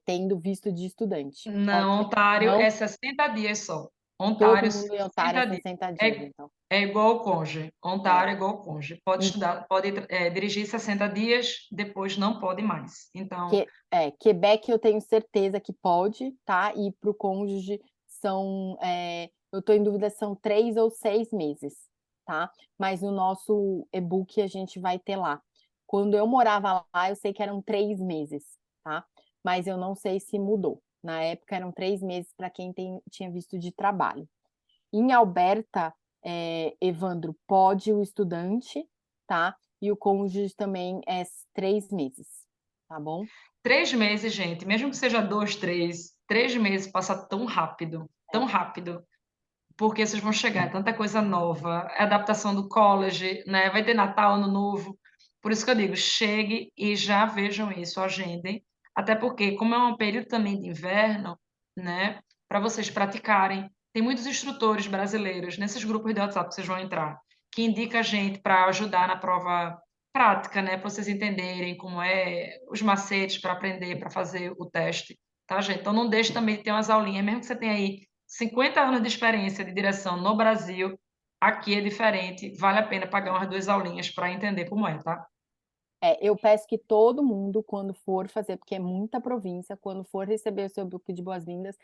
Tendo visto de estudante. Pode Não, ser. Ontário Não, é 60 dias só. todo Ontário, mundo em Ontário é 60 dias. 60 dias, É, então. é igual ao Conge. É. Ontário é igual ao Conge. Pode estudar, pode dirigir 60 dias, depois não pode mais. Então, Quebec eu tenho certeza que pode, tá? E para o cônjuge eu estou em dúvida, são 3 ou 6 meses, tá? Mas no nosso e-book a gente vai ter lá. Quando eu morava lá, eu sei que eram 3 meses, tá? Mas eu não sei se mudou. Na época eram 3 meses para quem tinha visto de trabalho. Em Alberta, Evandro, pode o estudante, tá? E o cônjuge também é 3 meses, tá bom? 3 meses, gente, mesmo que seja 2, 3 meses passa tão rápido, tão rápido. Porque vocês vão chegar, é tanta coisa nova, é adaptação do college, né? Vai ter Natal, Ano Novo. Por isso que eu digo, chegue e já vejam isso, agendem. Até porque, como é um período também de inverno, né? Para vocês praticarem, tem muitos instrutores brasileiros nesses grupos de WhatsApp que vocês vão entrar, que indica a gente para ajudar na prova prática, né? Para vocês entenderem como é os macetes para aprender, para fazer o teste, tá, gente? Então não deixe também de ter umas aulinhas, mesmo que você tenha aí 50 anos de experiência de direção no Brasil, aqui é diferente, vale a pena pagar umas 2 aulinhas para entender como é, tá? Eu peço que todo mundo, quando for fazer, porque é muita província, quando for receber o seu book de boas-vindas,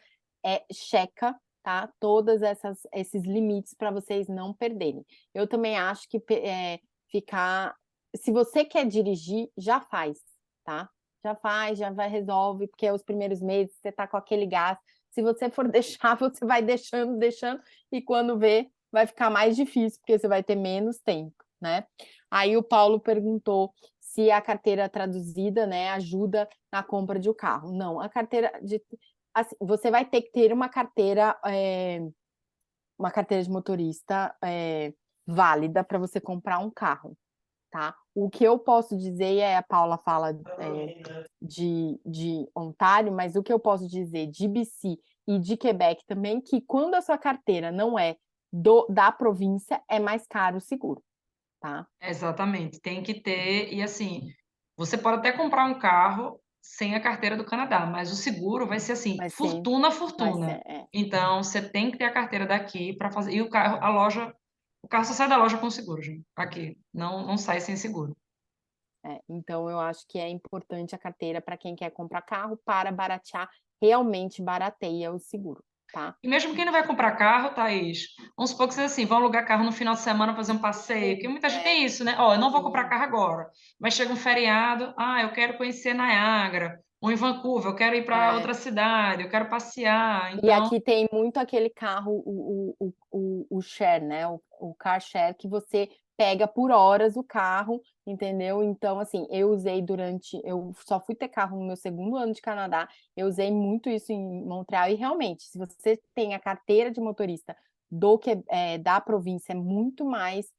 checa, tá? Todos esses limites para vocês não perderem. Eu também acho que ficar. Se você quer dirigir, já faz, tá? Já faz, já vai, resolve, porque é os primeiros meses você tá com aquele gás. Se você for deixar, você vai deixando, deixando, e quando vê, vai ficar mais difícil, porque você vai ter menos tempo, né? Aí o Paulo perguntou se a carteira traduzida, né, ajuda na compra de um carro. Não, a carteira assim, você vai ter que ter uma carteira de motorista válida para você comprar um carro, tá? O que eu posso dizer a Paula fala de Ontário, mas o que eu posso dizer de BC e de Quebec também, que quando a sua carteira não é da província, é mais caro o seguro, tá? Exatamente, tem que ter, e assim, você pode até comprar um carro sem a carteira do Canadá, mas o seguro vai ser assim, Vai ser, fortuna, vai fortuna. ser, Então, você tem que ter a carteira daqui para fazer, e o carro, o carro só sai da loja com seguro, gente, aqui, não sai sem seguro. Então, eu acho que é importante a carteira para quem quer comprar carro, para baratear, realmente barateia o seguro, tá? E mesmo quem não vai comprar carro, Thaís, vamos supor que vocês assim, vão alugar carro no final de semana fazer um passeio, porque muita gente tem isso, né? Ó, eu não vou comprar Sim. carro agora, mas chega um feriado, eu quero conhecer Niagara, ou em Vancouver, eu quero ir para outra cidade, eu quero passear, E então, aqui tem muito aquele carro, o share, né? O car share, que você pega por horas o carro, entendeu? Então, assim, eu só fui ter carro no meu segundo ano de Canadá, eu usei muito isso em Montreal, e realmente, se você tem a carteira de motorista da província, é muito mais.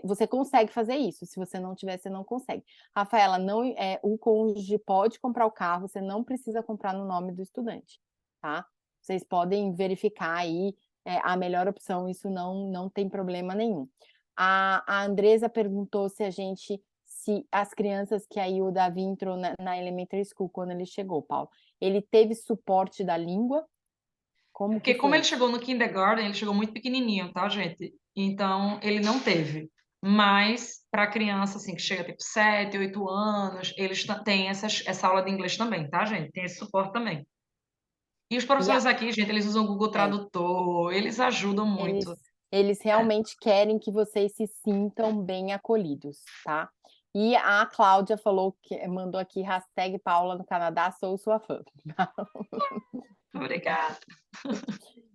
Você consegue fazer isso. Se você não tiver, você não consegue. Rafaela, o cônjuge pode comprar o carro, você não precisa comprar no nome do estudante, tá? Vocês podem verificar aí a melhor opção, isso não tem problema nenhum. A Andresa perguntou se as crianças que aí o Davi entrou na Elementary School quando ele chegou, Paulo, ele teve suporte da língua? Como que porque como foi ele isso? chegou no kindergarten, ele chegou muito pequenininho, tá, gente? Então, ele não teve. Mas, para criança, assim, que chega tipo 7, 8 anos, eles têm essa aula de inglês também, tá, gente? Tem esse suporte também. E os E a- professores aqui, gente, eles usam o Google é, Tradutor, eles ajudam eles, muito. eles realmente querem que vocês se sintam bem acolhidos, tá? E a Cláudia mandou aqui, hashtag Paula no Canadá, sou sua fã. Obrigada.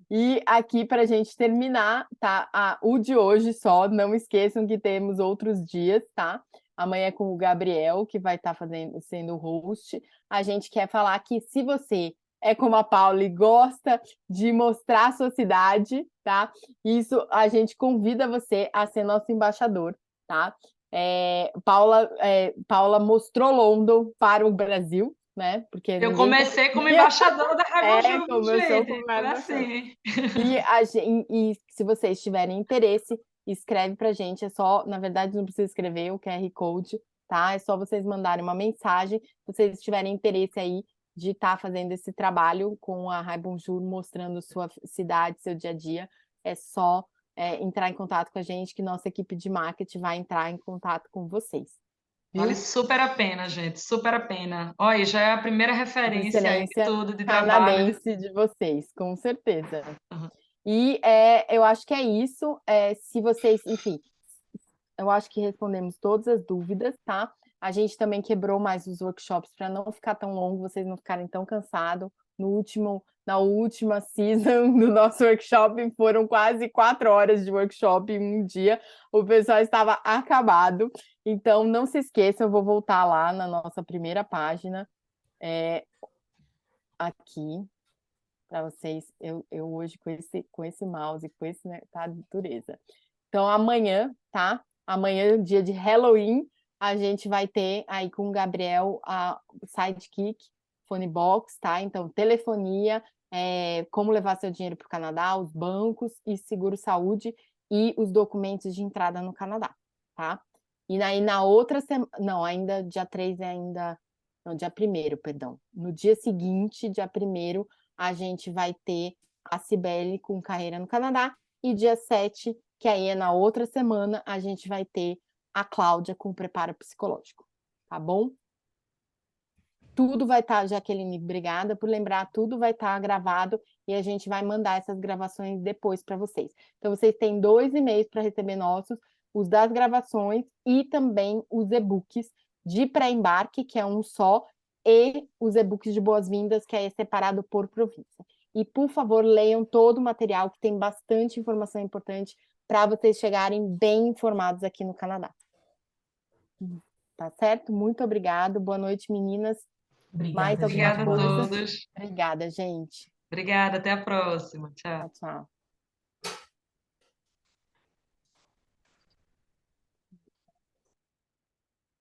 E aqui para a gente terminar, tá? O de hoje só, não esqueçam que temos outros dias, tá? Amanhã é com o Gabriel, que vai estar sendo o host. A gente quer falar que se você é como a Paula e gosta de mostrar a sua cidade, tá? Isso a gente convida você a ser nosso embaixador, tá? Paula mostrou London para o Brasil, né? Porque Eu ninguém comecei como embaixadora da Raimundo Júnior, começou gente. como Foi embaixador. assim. E se vocês tiverem interesse, escreve pra gente. É só, na verdade, não precisa escrever o QR Code, tá? É só vocês mandarem uma mensagem. Se vocês tiverem interesse aí de estar fazendo esse trabalho com a Rai Bonjour, mostrando sua cidade, seu dia a dia, é só entrar em contato com a gente, que nossa equipe de marketing vai entrar em contato com vocês. Vale Viu? super a pena, gente, super a pena. Olha, já é a primeira De referência aí de excelência tudo, de trabalho. canadense de vocês, com certeza. Uhum. E eu acho que é isso. Se vocês, enfim, eu acho que respondemos todas as dúvidas, tá? A gente também quebrou mais os workshops para não ficar tão longo, vocês não ficarem tão cansados. Na última season do nosso workshop, foram quase 4 horas de workshop em um dia. O pessoal estava acabado. Então, não se esqueçam, eu vou voltar lá na nossa primeira página, aqui, para vocês. Eu hoje com esse mouse, com esse, né, tá de dureza. Então, amanhã, tá? Amanhã, dia de Halloween, a gente vai ter aí com o Gabriel a Sidekick, Phone Box, tá? Então, telefonia, como levar seu dinheiro para o Canadá, os bancos e seguro-saúde e os documentos de entrada no Canadá, tá? E aí na outra semana, não, ainda dia 3 é ainda, não, dia 1º, perdão. No dia seguinte, dia 1º, a gente vai ter a Cibele com carreira no Canadá e dia 7, que aí é na outra semana, a gente vai ter a Cláudia com preparo psicológico, tá bom? Tudo vai estar, Jaqueline, obrigada por lembrar, tudo vai estar gravado e a gente vai mandar essas gravações depois para vocês. Então, vocês têm 2 e-mails para receber nossos, os das gravações e também os e-books de pré-embarque, que é um só, e os e-books de boas-vindas, que é separado por província. E, por favor, leiam todo o material, que tem bastante informação importante para vocês chegarem bem informados aqui no Canadá. Tá certo? Muito obrigado. Boa noite, meninas. Mais Obrigada, alguma gente. Obrigada a Boa coisa? noite. todos. Obrigada, gente. Obrigada, até a próxima. Tchau. Tchau, tchau.